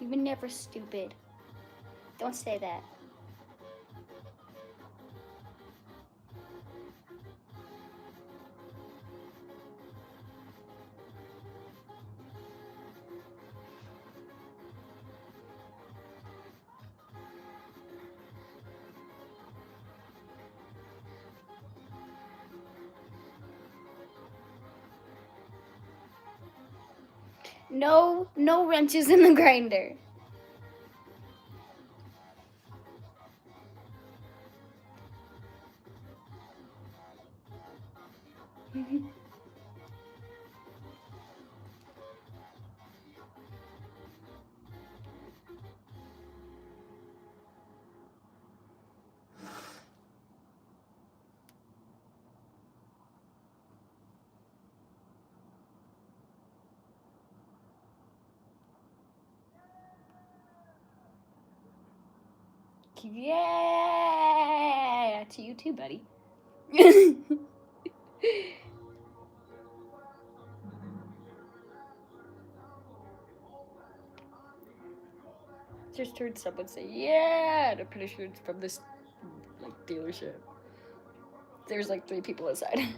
You were never stupid. Don't say that. No wrenches in the grinder. Yeah, to you too, buddy. Just heard someone say, yeah, and I'm pretty sure it's from this, like, dealership. There's, like, 3 people inside.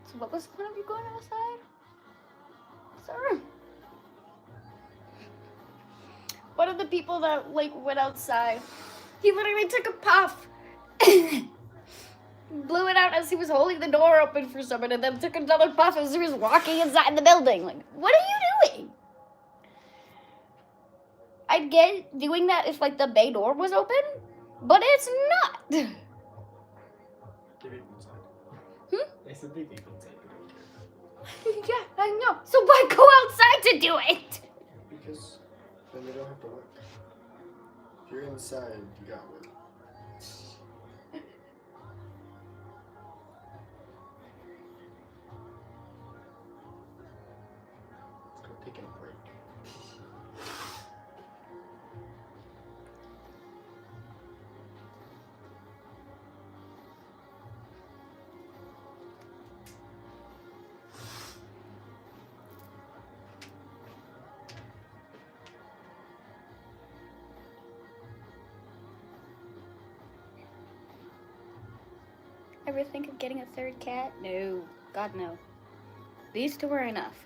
So what was the point of you going outside? Sir? One of the people that, like, went outside, he literally took a puff. Blew it out as he was holding the door open for someone, and then took another puff as he was walking inside the building. Like, what are you doing? I'd get doing that if, like, the bay door was open, but it's not. They people inside. Hmm? I said they people inside. Yeah, I know. So why go outside to do it? Because then they don't have to work. If you're inside, you got work. Let's go taking a break. Ever think of getting a 3rd cat? No. God, no. These 2 are enough.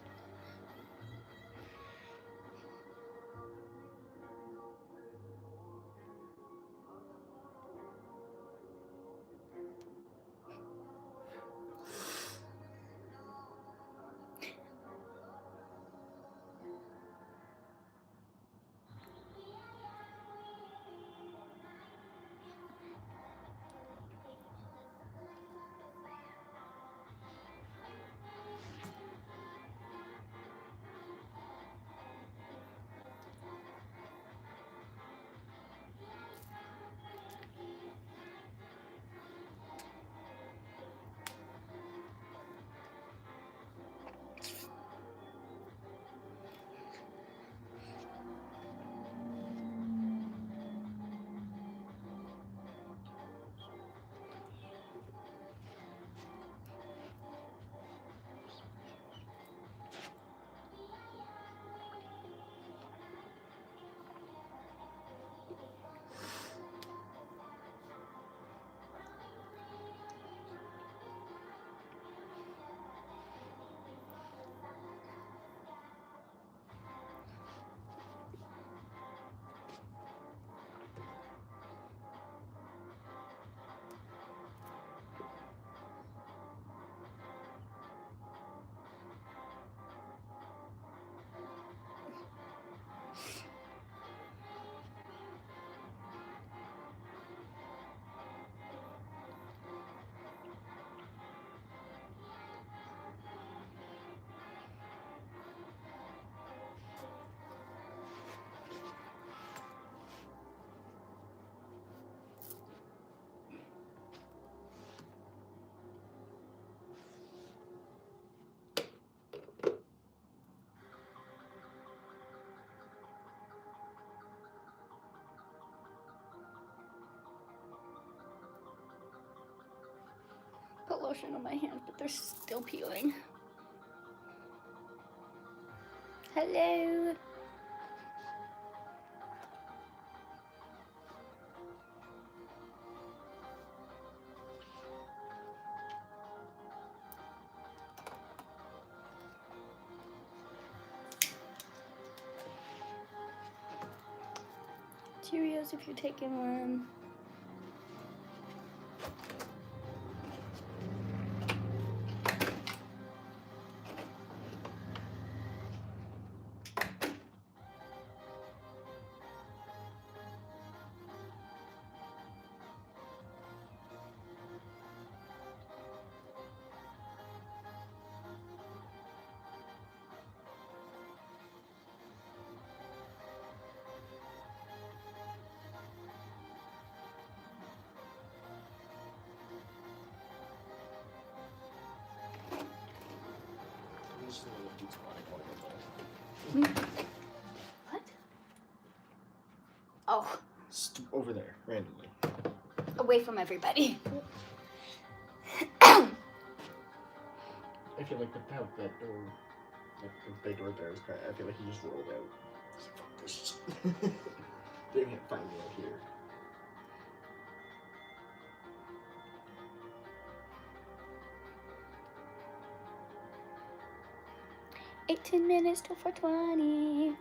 lotion on my hands, but they're still peeling. Hello. Cheerios if you're taking one. What? Oh. Over there, randomly. Away from everybody. I feel like that door, like the big door there is kind of, I feel like he just rolled out. He's like, fuck this. They can't find me out here. $18 minutes till 4:20.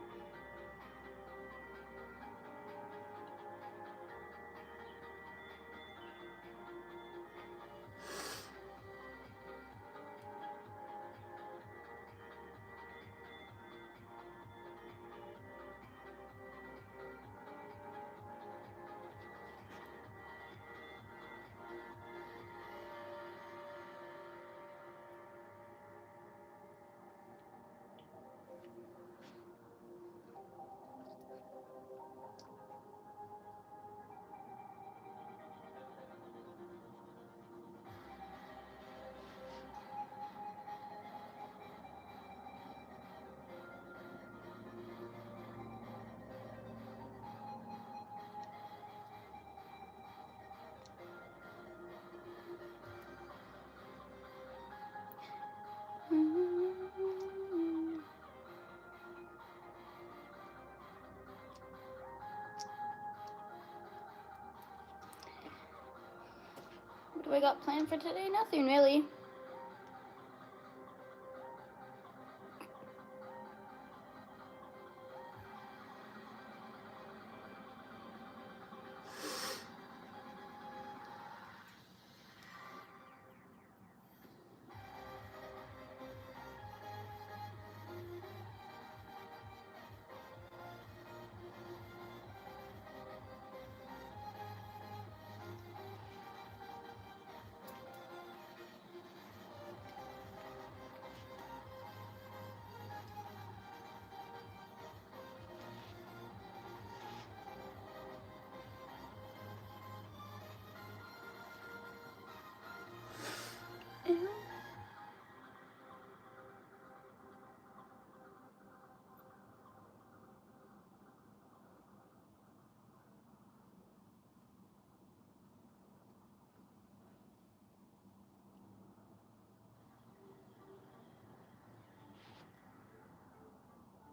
What do I got planned for today? Nothing really.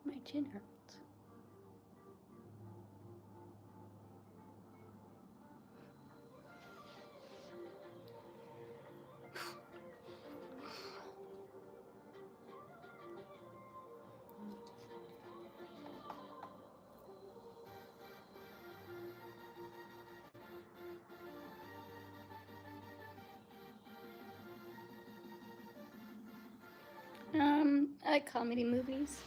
My chin hurts. I like comedy movies.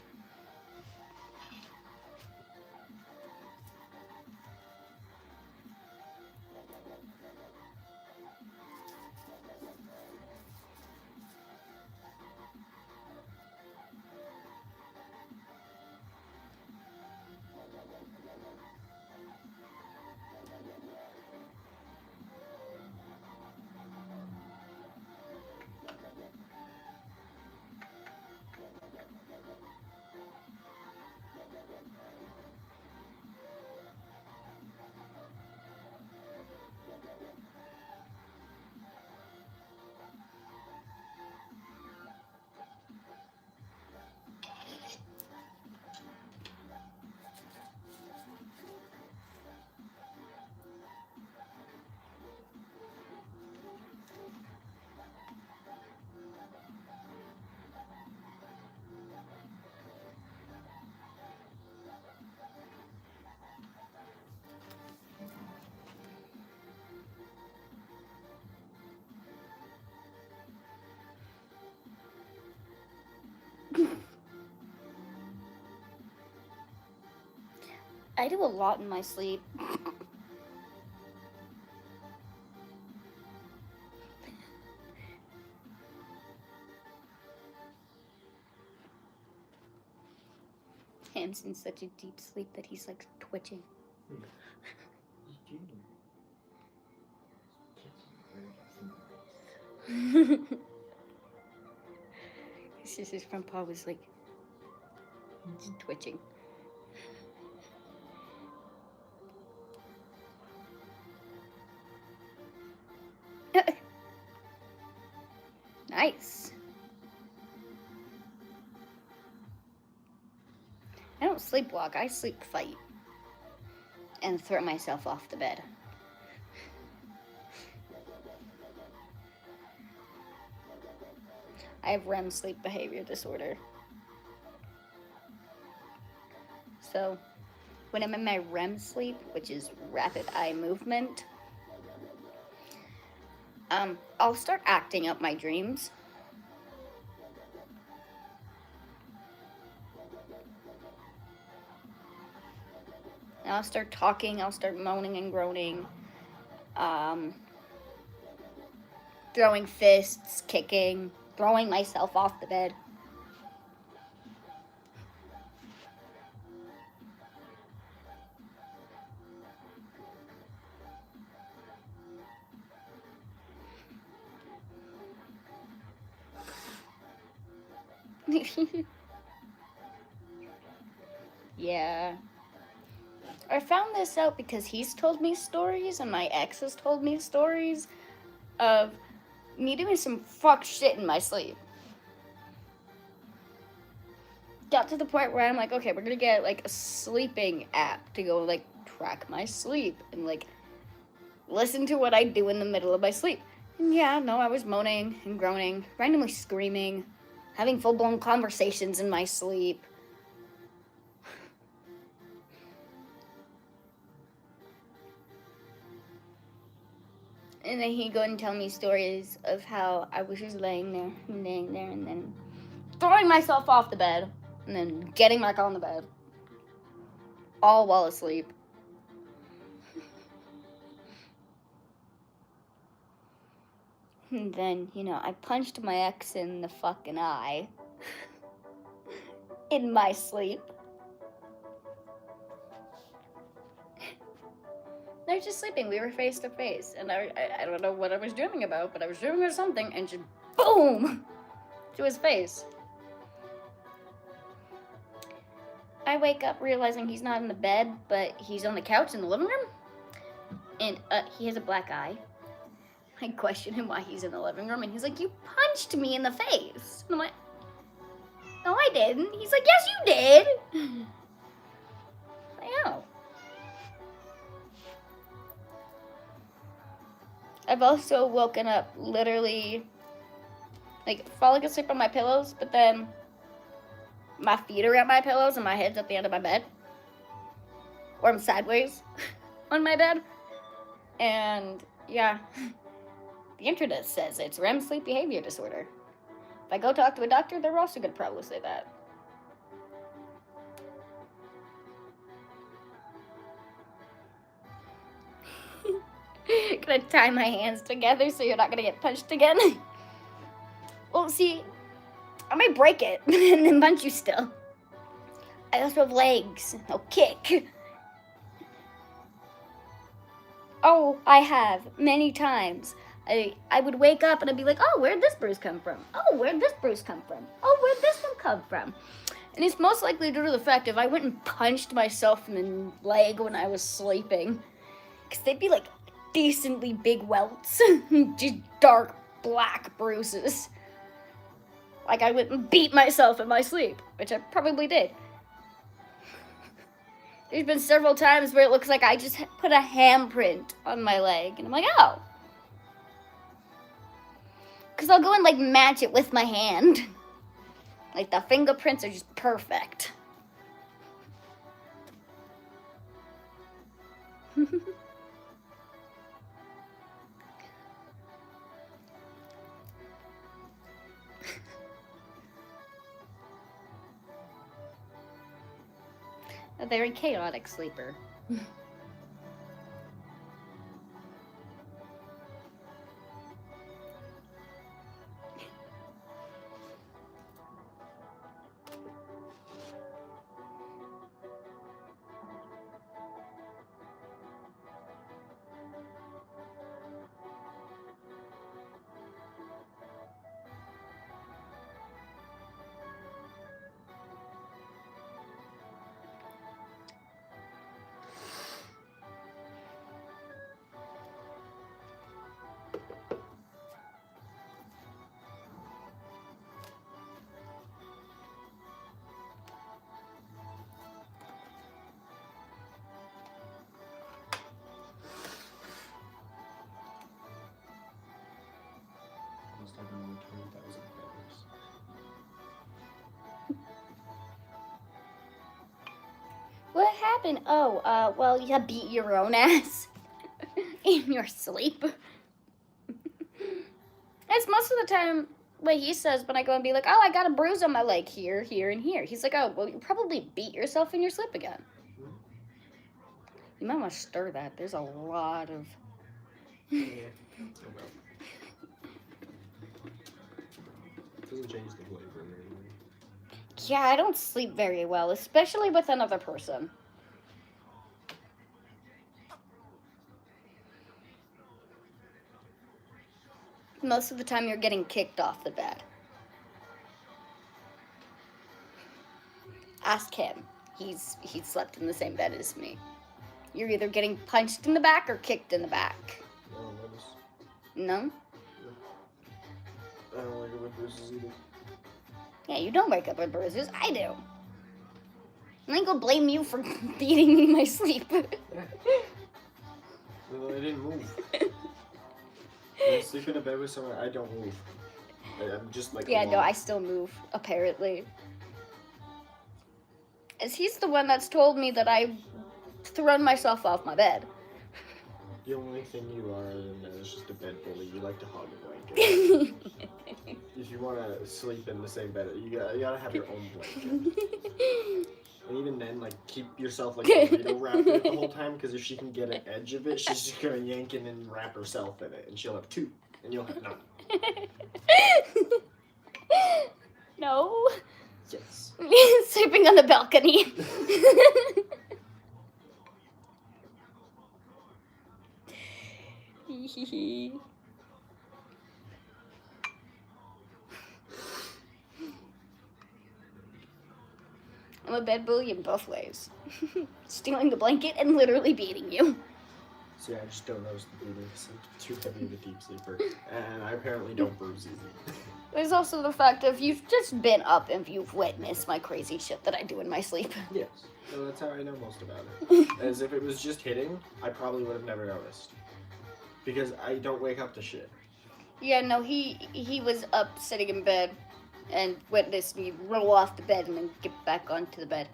I do a lot in my sleep. Ham's in such a deep sleep that he's like twitching. His front paw was like just twitching. Nice. I don't sleepwalk, I sleep fight. And throw myself off the bed. I have REM sleep behavior disorder. So, when I'm in my REM sleep, which is rapid eye movement, I'll start acting up my dreams. And I'll start talking, I'll start moaning and groaning, throwing fists, kicking, throwing myself off the bed. Yeah. I found this out because he's told me stories and my ex has told me stories of me doing some fuck shit in my sleep. Got to the point where I'm like, okay, we're gonna get like a sleeping app to go like track my sleep and like listen to what I do in the middle of my sleep. And yeah, no, I was moaning and groaning, randomly screaming, having full-blown conversations in my sleep. And then he'd go and tell me stories of how I was just laying there, and then throwing myself off the bed, and then getting back on the bed, all while asleep. And then, I punched my ex in the fucking eye in my sleep. They were just sleeping. We were face to face, and I don't know what I was dreaming about, but I was dreaming of something, and just boom to his face. I wake up realizing he's not in the bed, but he's on the couch in the living room, and he has a black eye. I question him why he's in the living room, and he's like, "You punched me in the face." And I'm like, "No, I didn't." He's like, "Yes, you did." I know. I've also woken up literally, like, falling asleep on my pillows, but then my feet are at my pillows and my head's at the end of my bed. Or I'm sideways on my bed. And, yeah, the internet says it's REM sleep behavior disorder. If I go talk to a doctor, they're also going to probably say that. Gonna tie my hands together so you're not gonna get punched again. Well, see, I might break it and then punch you still. I also have legs. I'll kick. Oh, I have many times. I would wake up and I'd be like, oh, where'd this bruise come from? Oh, where'd this bruise come from? Oh, where'd this one come from? And it's most likely due to the fact if I went and punched myself in the leg when I was sleeping, because they'd be like decently big welts, just dark black bruises. Like I went and beat myself in my sleep, which I probably did. There's been several times where it looks like I just put a handprint on my leg, and I'm like, oh. Because I'll go and like match it with my hand. Like the fingerprints are just perfect. very chaotic sleeper. Must have been 20,000 What happened? Oh, well, you beat your own ass in your sleep. That's most of the time what he says when I go and be like, oh, I got a bruise on my leg here, here, and here. He's like, oh, well, you probably beat yourself in your sleep again. You might want to stir that. There's a lot of... Yeah. Oh, well. Doesn't change the flavor or anything. Yeah, I don't sleep very well, especially with another person. Most of the time you're getting kicked off the bed. Ask him. He's slept in the same bed as me. You're either getting punched in the back or kicked in the back. I don't notice. No? I don't like it with bruises either. Yeah, you don't wake up with bruises. I do. I ain't gonna blame you for beating me in my sleep. Well, I didn't move. When I sleep in a bed with someone, I don't move. I'm just like Yeah, alone. no, I still move, apparently. As he's the one that's told me that I've thrown myself off my bed. The only thing you are other than that is just a bed bully. You like to hog a blanket. If you want to sleep in the same bed, you gotta have your own blanket. And even then, like, keep yourself like a burrito wrapped in it the whole time, because if she can get an edge of it, she's just gonna yank in and wrap herself in it, and she'll have two, and you'll have none. No. Yes. Sleeping on the balcony. I'm a bed bully in both ways. Stealing the blanket and literally beating you. See, I just don't notice the beating because I'm too heavy of a deep sleeper, and I apparently don't bruise easy. There's also the fact of you've just been up and you've witnessed my crazy shit that I do in my sleep. Yes. So that's how I know most about it. As if it was just hitting, I probably would have never noticed. Because I don't wake up to shit. Yeah, no, he was up sitting in bed and witnessed me roll off the bed and then get back onto the bed.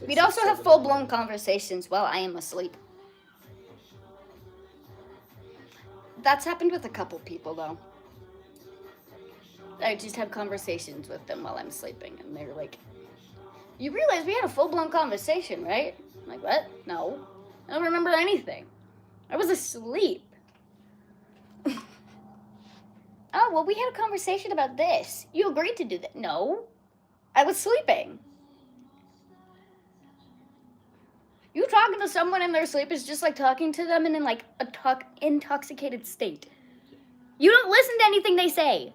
We'd also have full-blown conversations while I am asleep. That's happened with a couple people, though. I just have conversations with them while I'm sleeping, and they're like, you realize we had a full-blown conversation, right? I'm like, what? No. I don't remember anything. I was asleep. Oh, well, we had a conversation about this. You agreed to do that. No. I was sleeping. You talking to someone in their sleep is just like talking to them in like a intoxicated state. You don't listen to anything they say.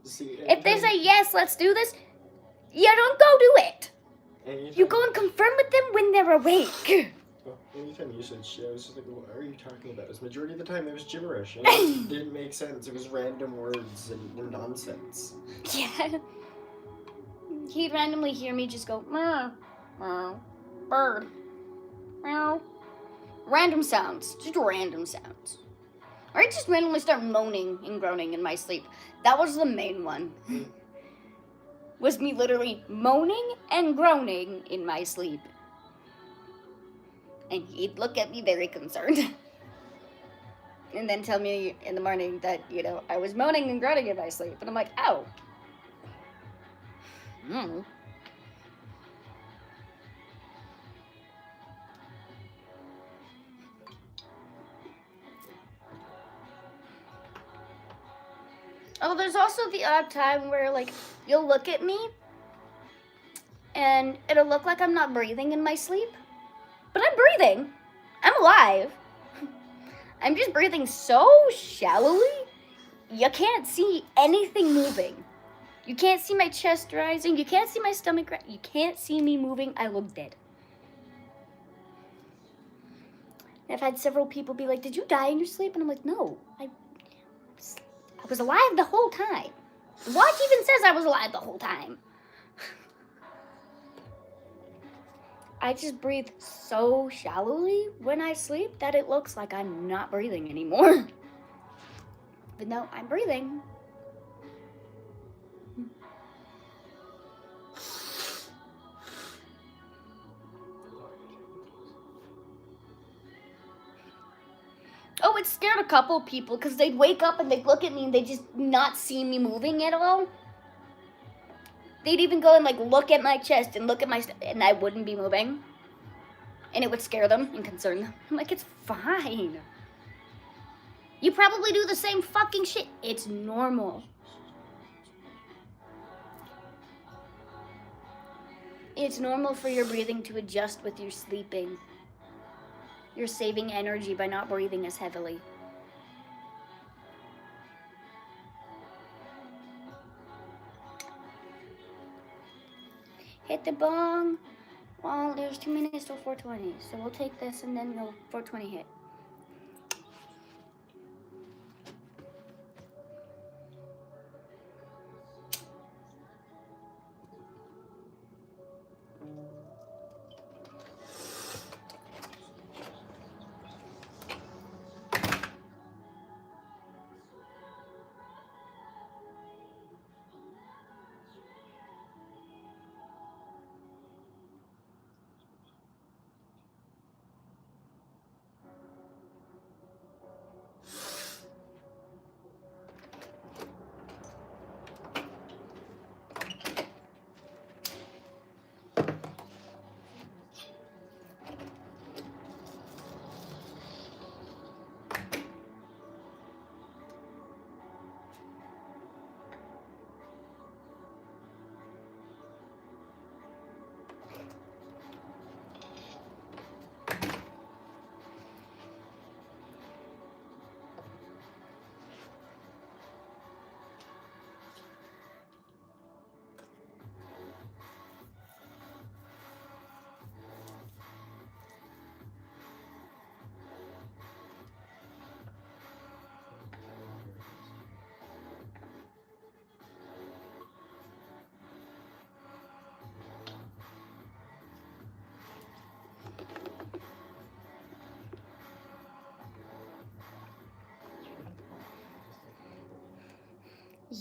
See, If they say, yes, let's do this, you don't go do it. anytime, You go and confirm with them when they're awake. well, anytime you said shit, I was just like, what are you talking about? Because majority of the time it was gibberish. And it didn't make sense. It was random words and nonsense. Yeah. He'd randomly hear me just go, meow, meow, bird, meow. Random sounds. Just random sounds. Or I'd just randomly start moaning and groaning in my sleep. That was the main one. Was me literally moaning and groaning in my sleep. And he'd look at me very concerned. and then tell me in the morning that, you know, I was moaning and groaning in my sleep. And I'm like, oh. Oh, there's also the odd time where, like, you'll look at me and it'll look like I'm not breathing in my sleep. But I'm breathing. I'm alive. I'm just breathing so shallowly, you can't see anything moving. You can't see my chest rising. You can't see my stomach rising. You can't see me moving. I look dead. And I've had several people be like, did you die in your sleep? And I'm like, no. I was alive the whole time. The watch even says I was alive the whole time. I just breathe so shallowly when I sleep that it looks like I'm not breathing anymore. But no, I'm breathing. Oh, it scared a couple people because they'd wake up and they'd look at me and they'd just not see me moving at all. They'd even go and like look at my chest and look at my and I wouldn't be moving. And it would scare them and concern them. I'm like, it's fine. You probably do the same fucking shit. It's normal. It's normal for your breathing to adjust with your sleeping. You're saving energy by not breathing as heavily. Hit the bong. Well, there's 2 minutes till 4:20, so we'll take this and then go 4:20 hit.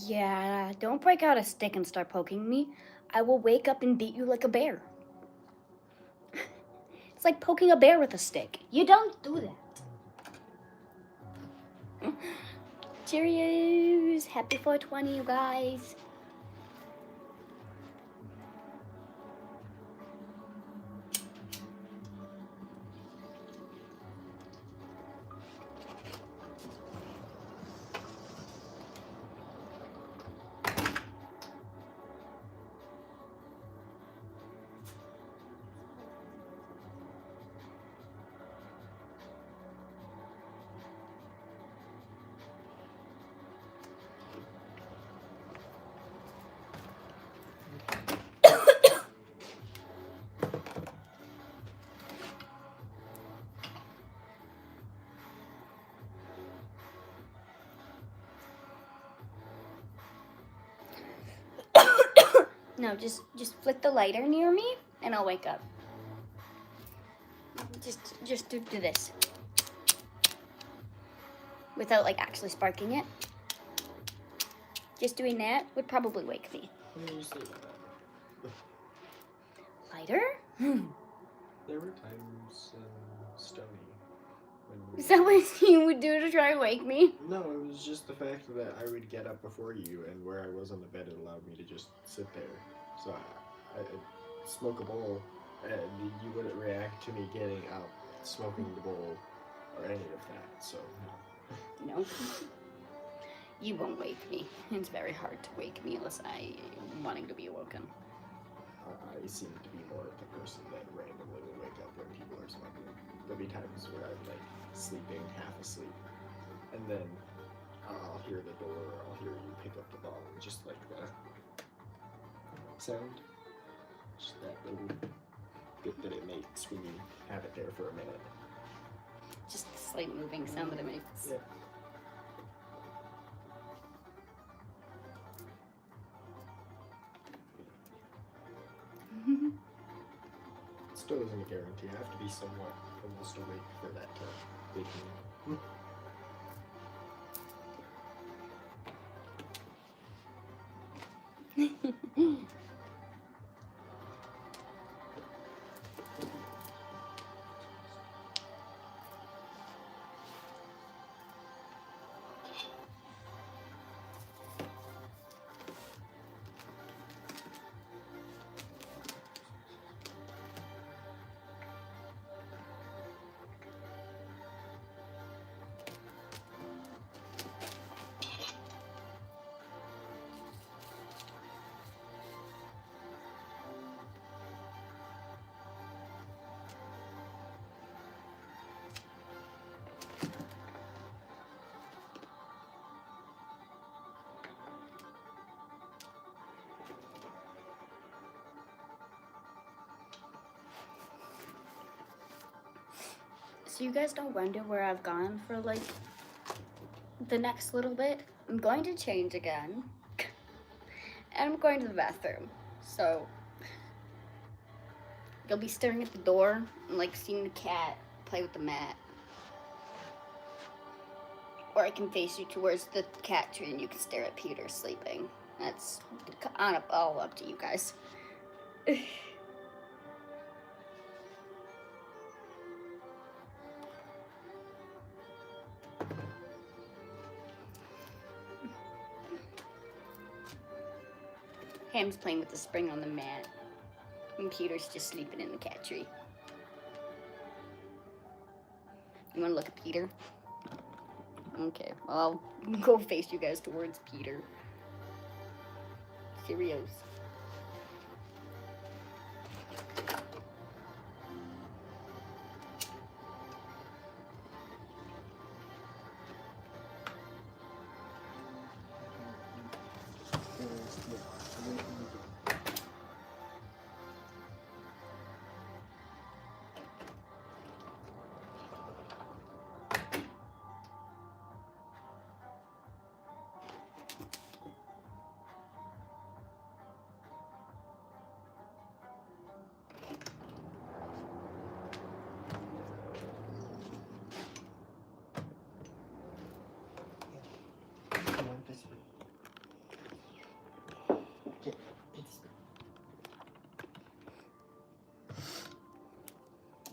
Yeah, don't break out a stick and start poking me. I will wake up and beat you like a bear. It's like poking a bear with a stick. You don't do that. Cheerios. Happy 420, you guys. No, just flick the lighter near me and I'll wake up. Just do this. Without like actually sparking it. Just doing that would probably wake me. Lighter? There were times Stony Is that what you would do to try and wake me? No, it was just the fact that I would get up before you, and where I was on the bed, it allowed me to just sit there. So I'd smoke a bowl, and you wouldn't react to me getting up, smoking the bowl, or any of that. So No. You won't wake me. It's very hard to wake me unless I am wanting to be awoken. I seem to be more of the person that randomly will wake up when people are smoking. There'll be times where I'm like sleeping, half asleep, and then I'll hear the door, or I'll hear you pick up the ball, just like the sound, just that little bit that it makes when you have it there for a minute. Just the slight moving sound that it makes. Yeah. Still isn't a guarantee. I have to be somewhat almost awake for that to wake me. So you guys don't wonder where I've gone for like the next little bit? I'm going to change again. And I'm going to the bathroom. So you'll be staring at the door and like seeing the cat play with the mat. Or I can face you towards the cat tree and you can stare at Peter sleeping. That's all up to you guys. Ham's playing with the spring on the mat. And Peter's just sleeping in the cat tree. You wanna look at Peter? Okay, well, I'll go face you guys towards Peter. Serious.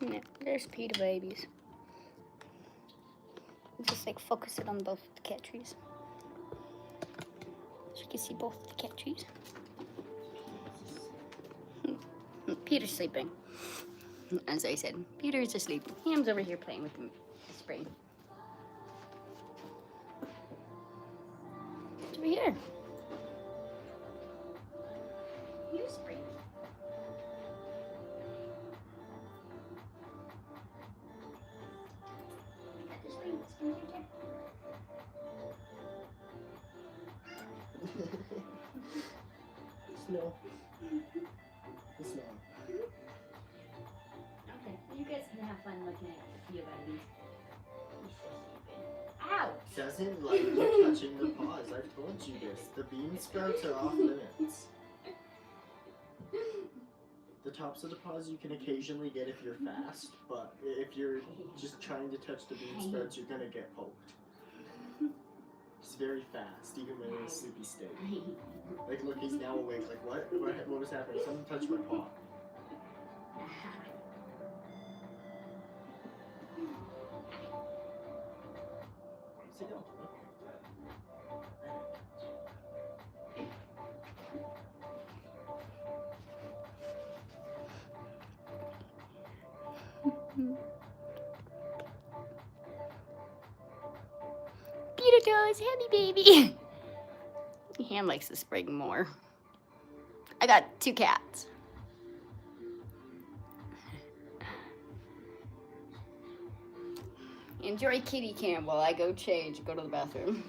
Yeah, there's Peter babies. Just like focus it on both the cat trees. So you can see both the cat trees. Peter's sleeping. As I said, Peter's asleep. Ham's over here playing with the spring. It's over here. You spring. You got the spring. Spring right there. Snow. The snow. Okay, you guys can have fun looking at the few babies. He's still sleeping. Ow! Doesn't like you touching the paws. I've told you this. The bean sprouts are off limits. The tops of the paws you can occasionally get if you're fast, but if you're just trying to touch the bean sprouts, you're gonna get poked. He's very fast, even when in a sleepy state. Like, look, he's now awake. Like, what? What was happening? Someone touched my paw. Peter toes, happy baby. Ham likes to spring more. I got 2 cats. Enjoy kitty cam while I go change, go to the bathroom.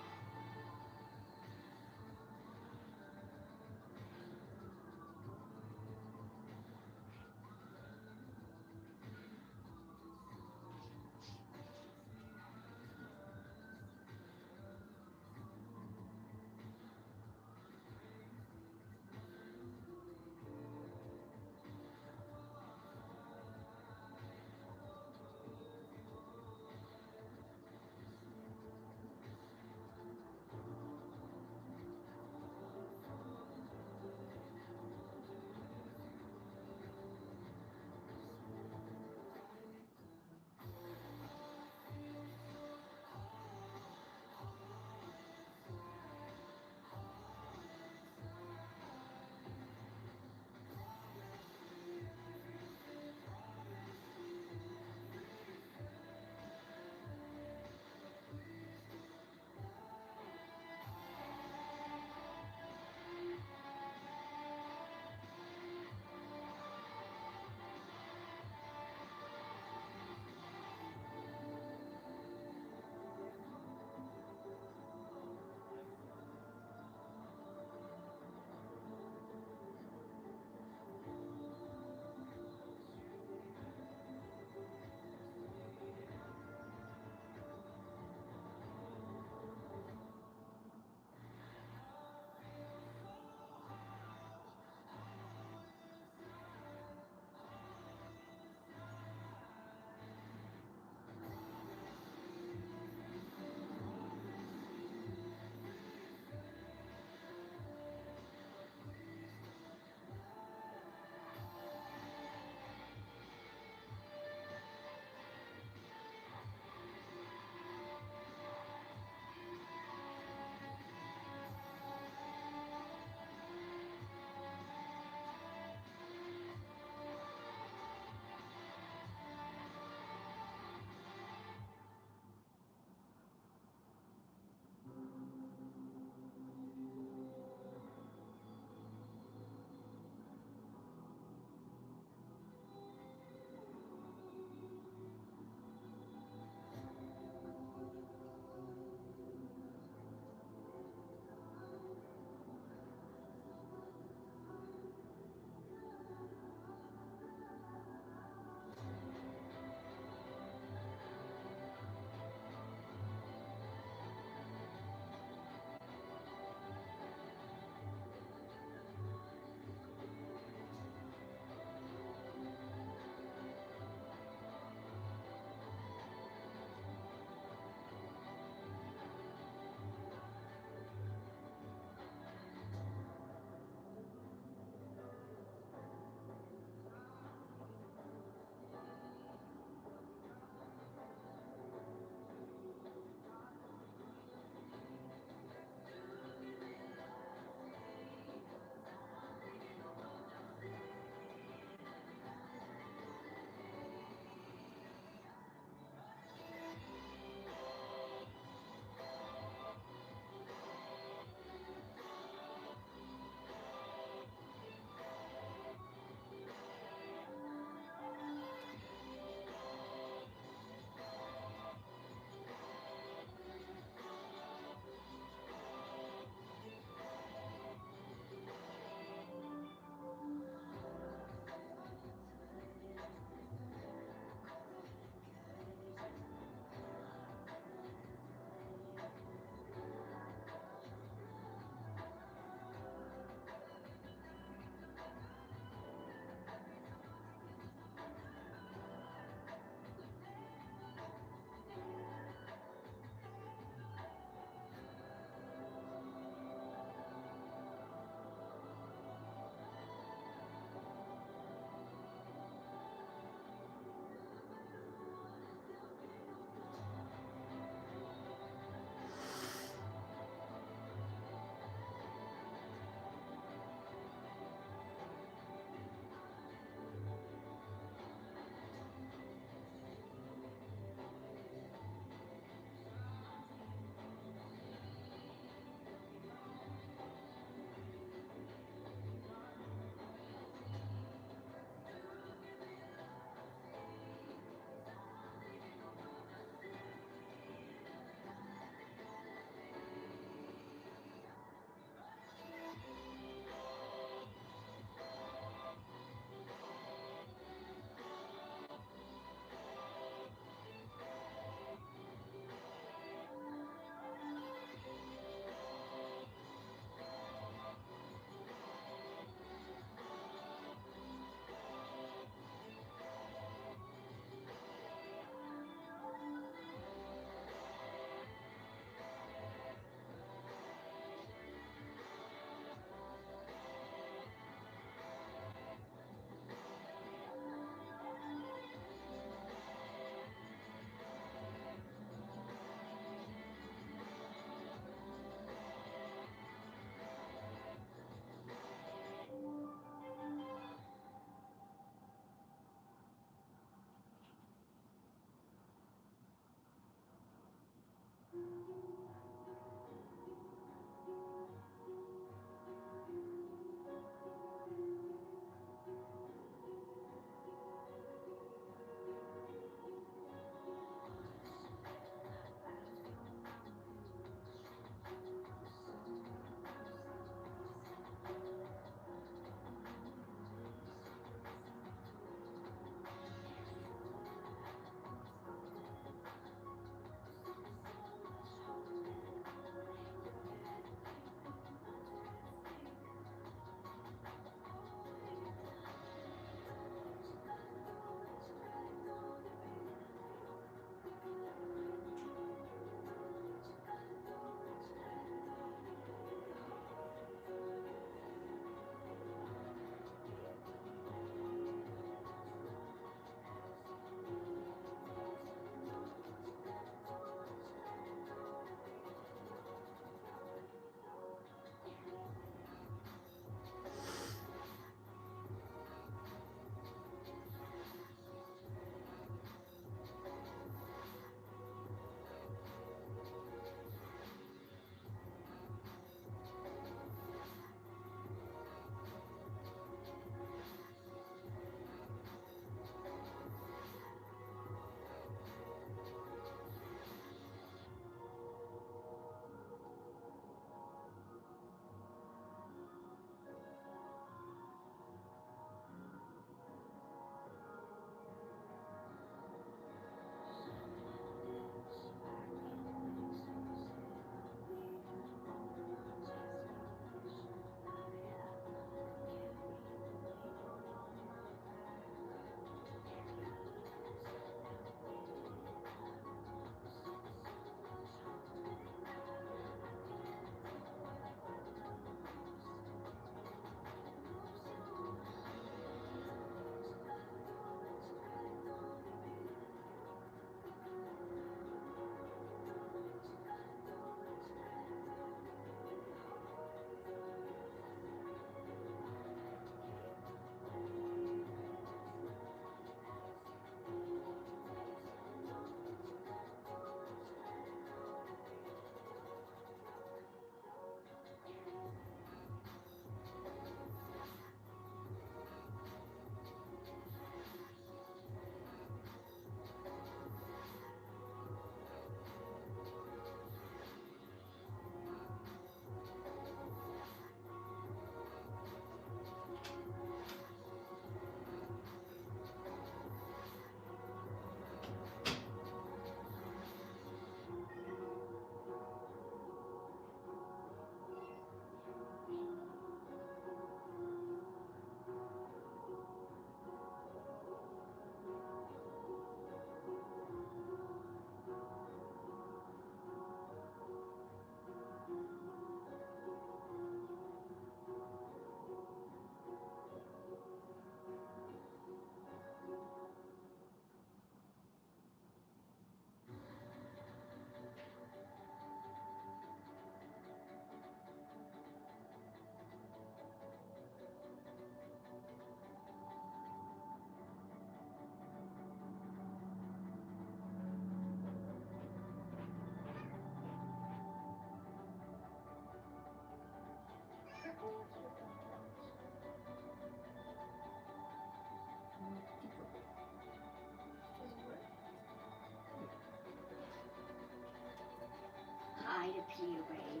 me away.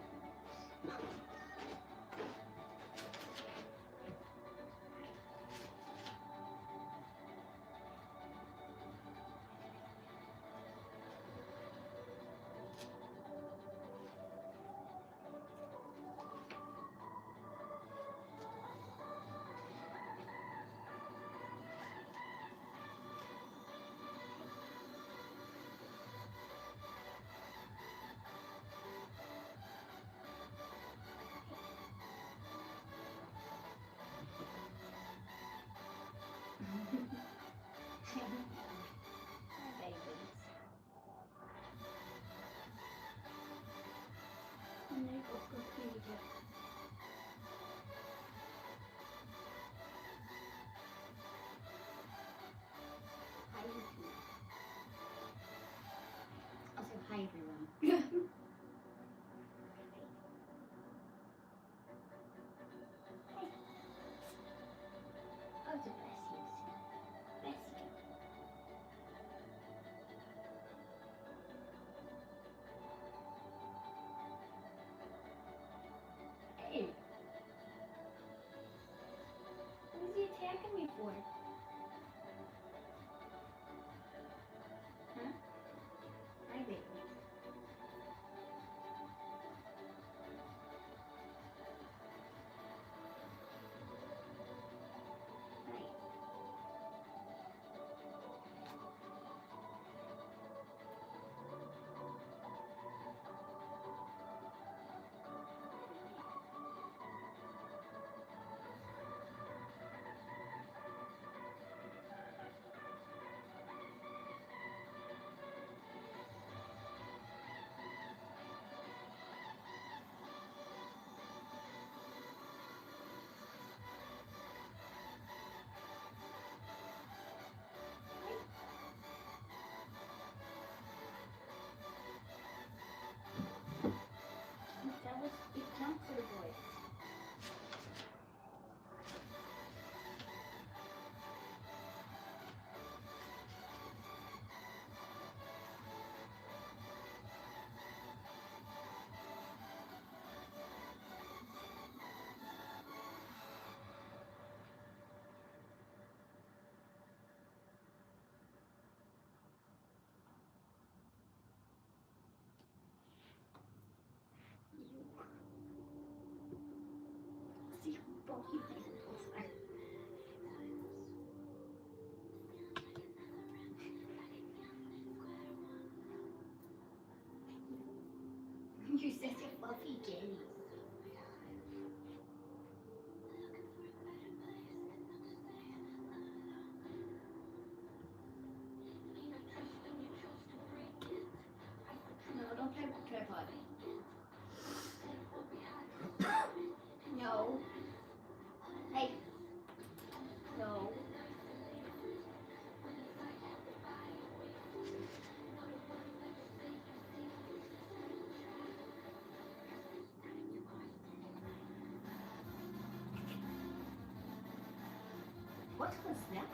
Hi, babies. And they got good food. Hi, YouTube. Also, hi, everyone. Oh, to bless you. Bless you. Hey. What is he attacking me for? Huh? Hi, baby. Hi. That was big jump for the boys. See how both you handles are. You're such a fluffy kitty. No, don't play with the tripod. No. Hey. No. What was that?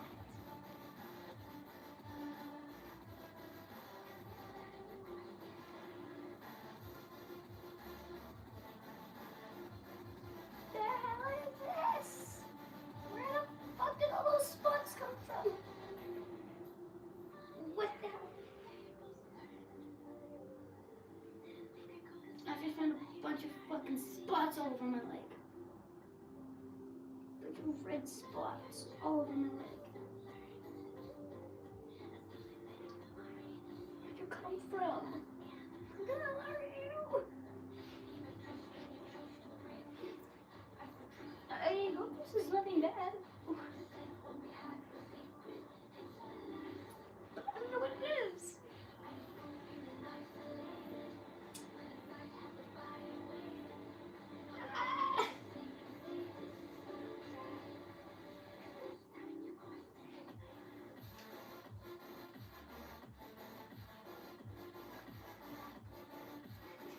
The hell is this? Where the fuck did all those spots come from? What the hell? I just found a bunch of fucking spots all over my leg. Little red spots all over my leg. Where'd you come from? Who the hell are you? I hope this is nothing bad. I don't know what it is. Ah!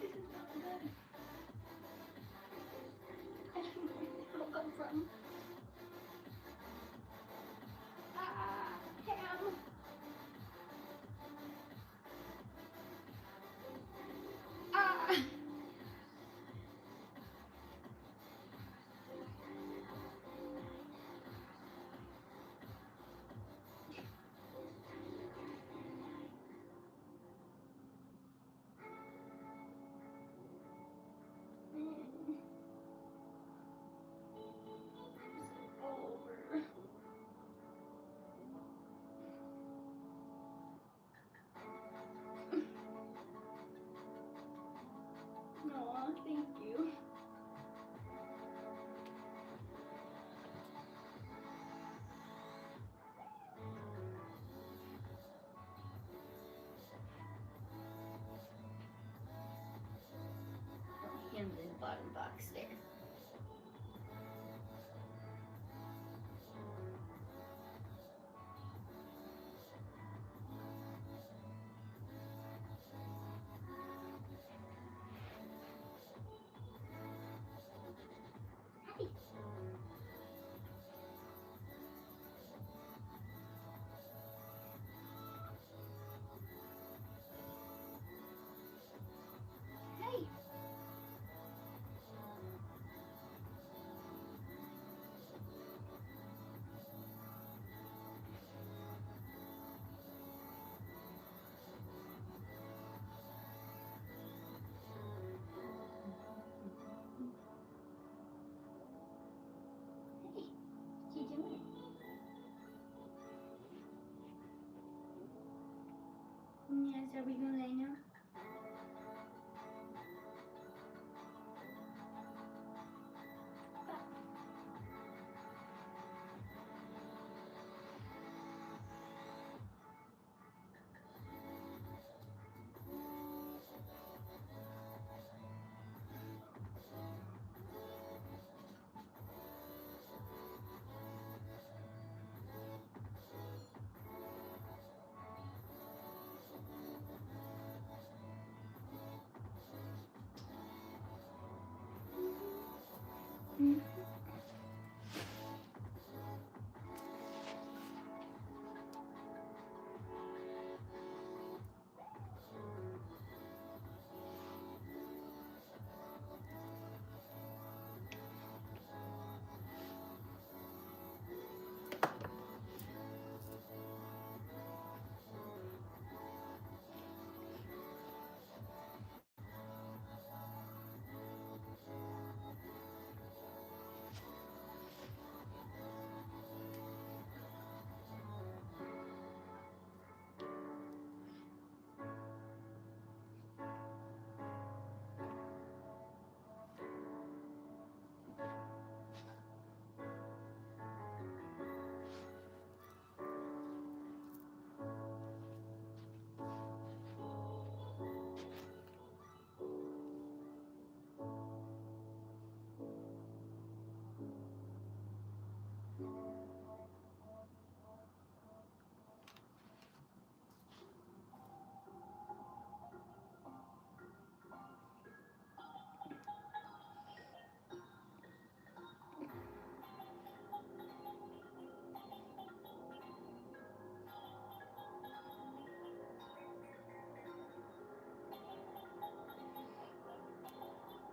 This is not good. I don't know where it'll come from. Are we gonna lay now?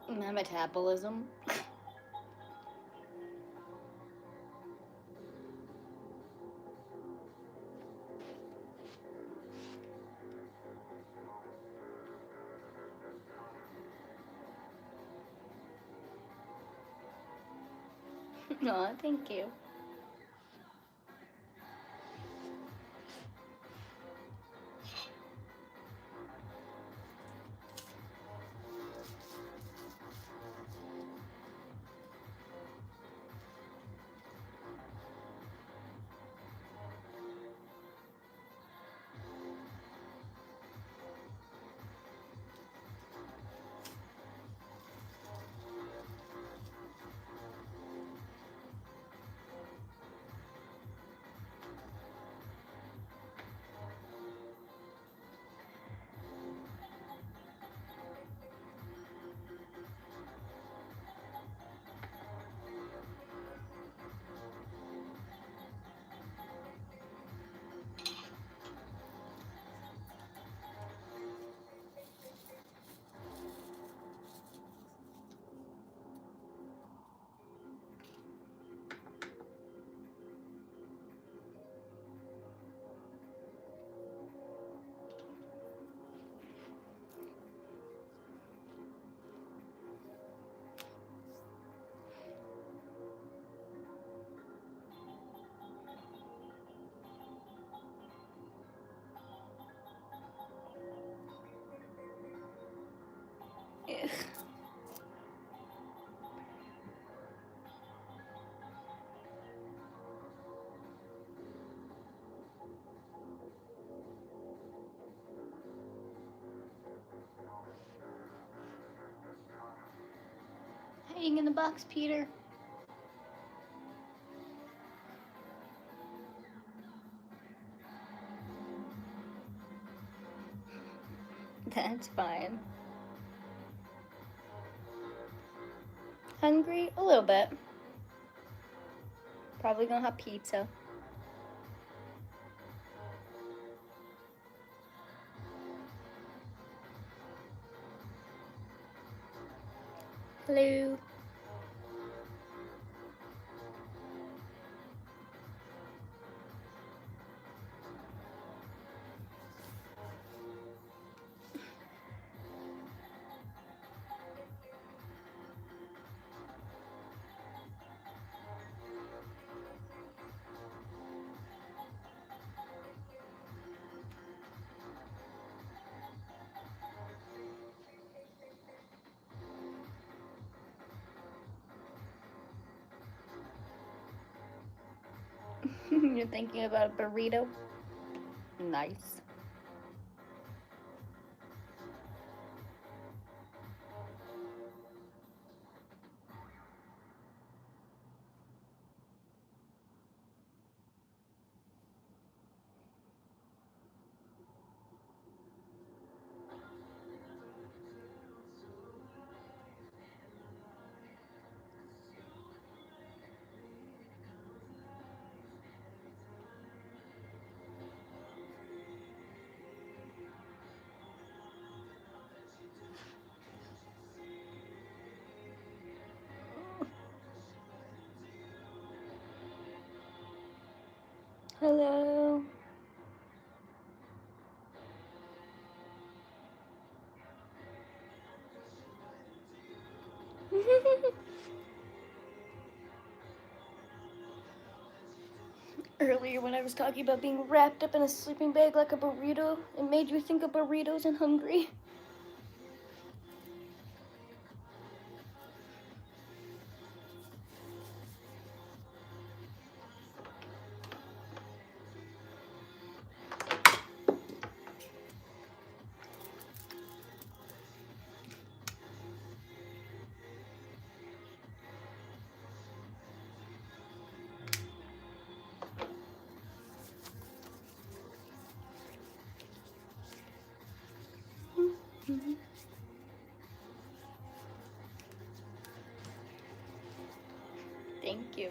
My metabolism. Aw, thank you. Ugh. Hiding in the box, Peter. That's fine. Hungry? A little bit. Probably gonna have pizza. Hello. You're thinking about a burrito? Nice. Hello. Earlier when I was talking about being wrapped up in a sleeping bag like a burrito, it made you think of burritos and hungry. Thank you.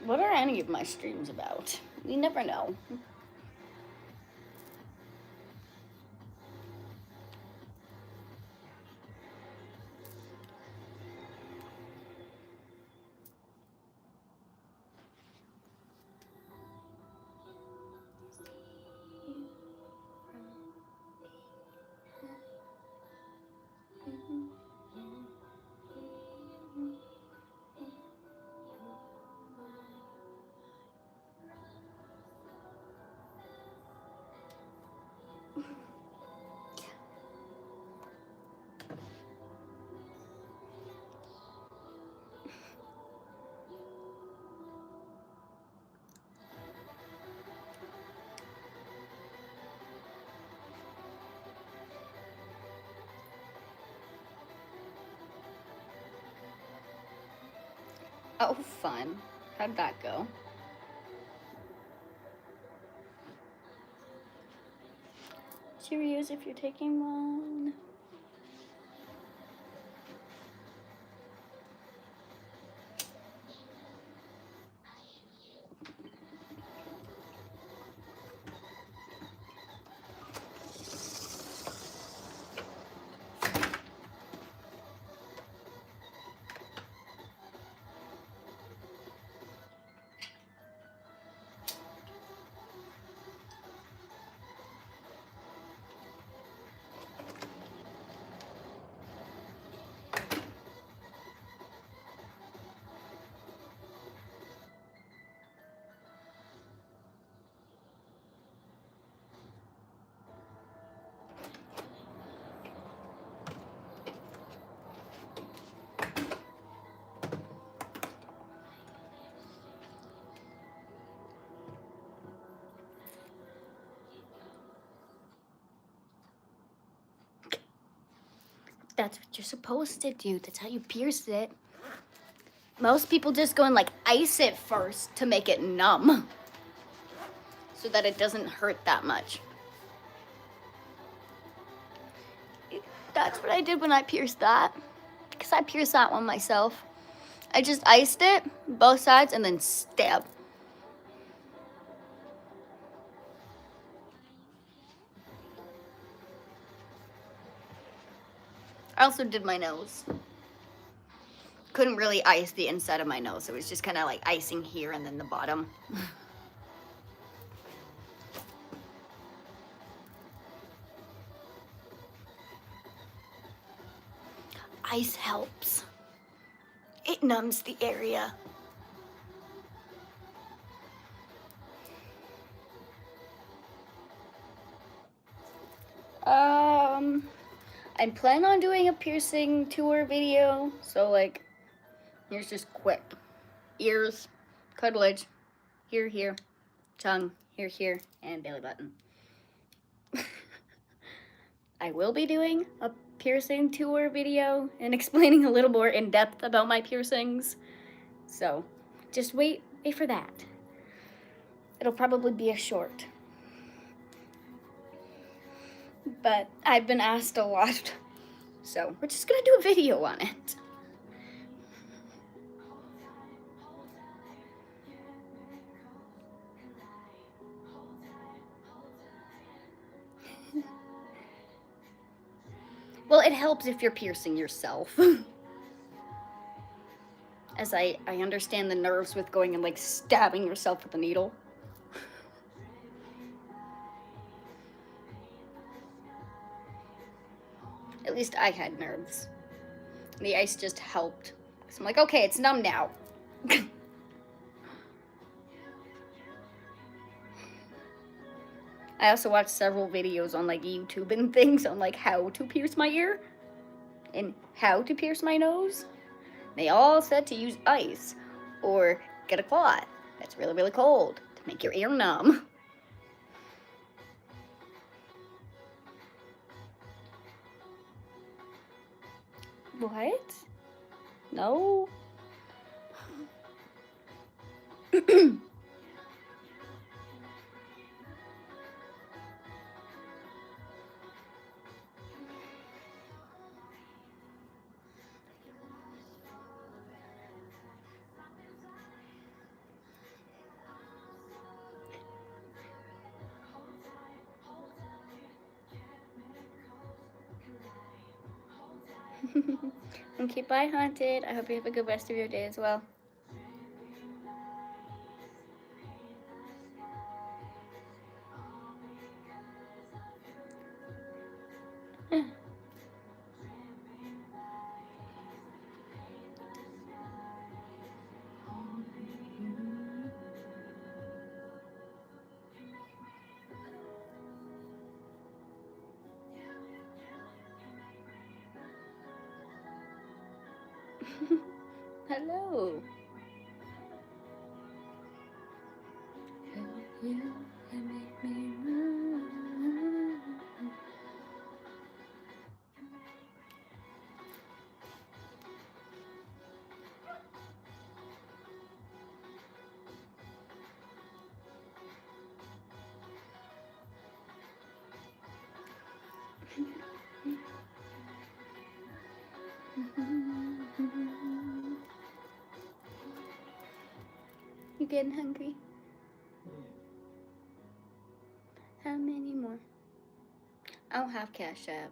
What are any of my streams about? We never know. Oh, fun. How'd that go? Cheerios if you're taking one. That's what you're supposed to do. That's how you pierce it. Most people just go and like ice it first to make it numb so that it doesn't hurt that much. That's what I did when I pierced that. Because I pierced that one myself. I just iced it, both sides, and then stab. I also did my nose. Couldn't really ice the inside of my nose. It was just kind of like icing here and then the bottom. Ice helps. It numbs the area. I'm planning on doing a piercing tour video. So like, here's just quick. Ears, cartilage, here, tongue, here, and belly button. I will be doing a piercing tour video and explaining a little more in depth about my piercings. So just wait for that. It'll probably be a short. But I've been asked a lot, so we're just gonna do a video on it. Well, it helps if you're piercing yourself. As I understand the nerves with going and like stabbing yourself with a needle. At least I had nerves. The ice just helped. So I'm like, okay, it's numb now. I also watched several videos on like YouTube and things on like how to pierce my ear and how to pierce my nose. They all said to use ice or get a cloth that's really, really cold to make your ear numb. What? No. Okay, bye, Haunted. I hope you have a good rest of your day as well. Hello. You getting hungry? How many more? I don't have Cash App.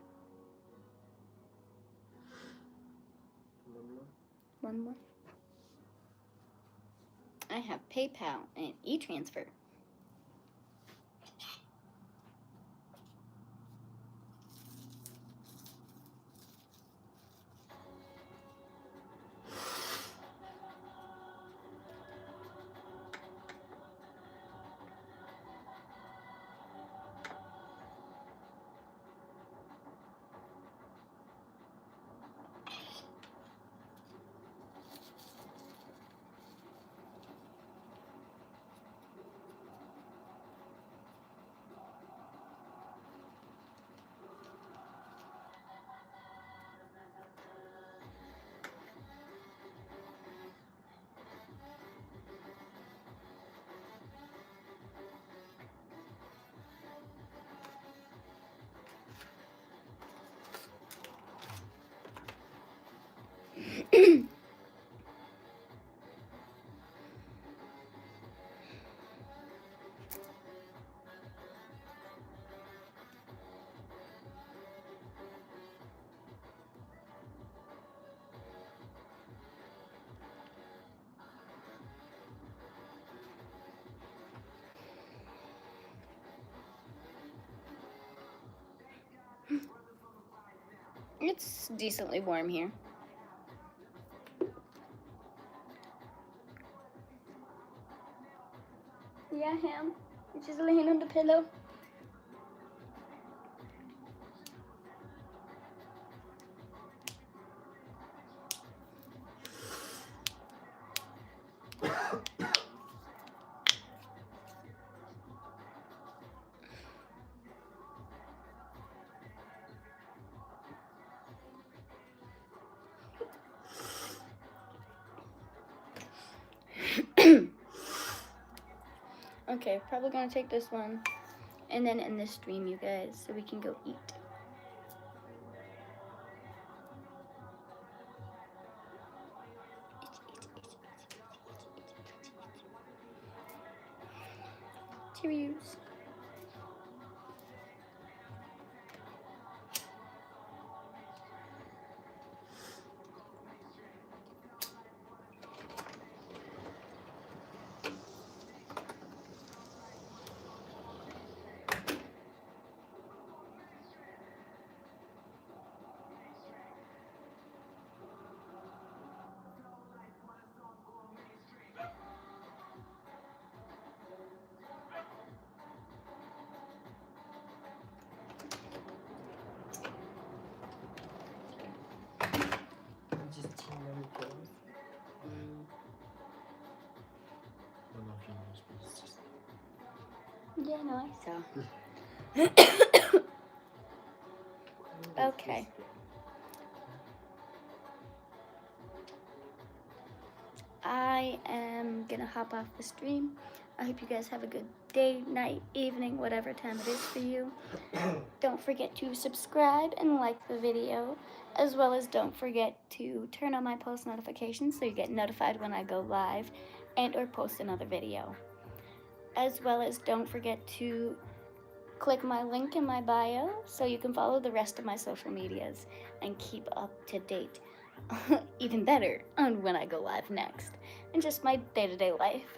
One more? I have PayPal and e-transfer. It's decently warm here. Yeah, Ham. You're just laying on the pillow. Okay, probably gonna take this one and then end this stream, you guys, so we can go eat. Cheerios. Just see where it goes. I don't know if you know this, but it's just Yeah, no, I saw. Okay. I am gonna hop off the stream. I hope you guys have a good day, night, evening, whatever time it is for you. Don't forget to subscribe and like the video, as well as don't forget to turn on my post notifications so you get notified when I go live and or post another video. As well as don't forget to click my link in my bio so you can follow the rest of my social medias and keep up to date, even better, on when I go live next, and just my day-to-day life.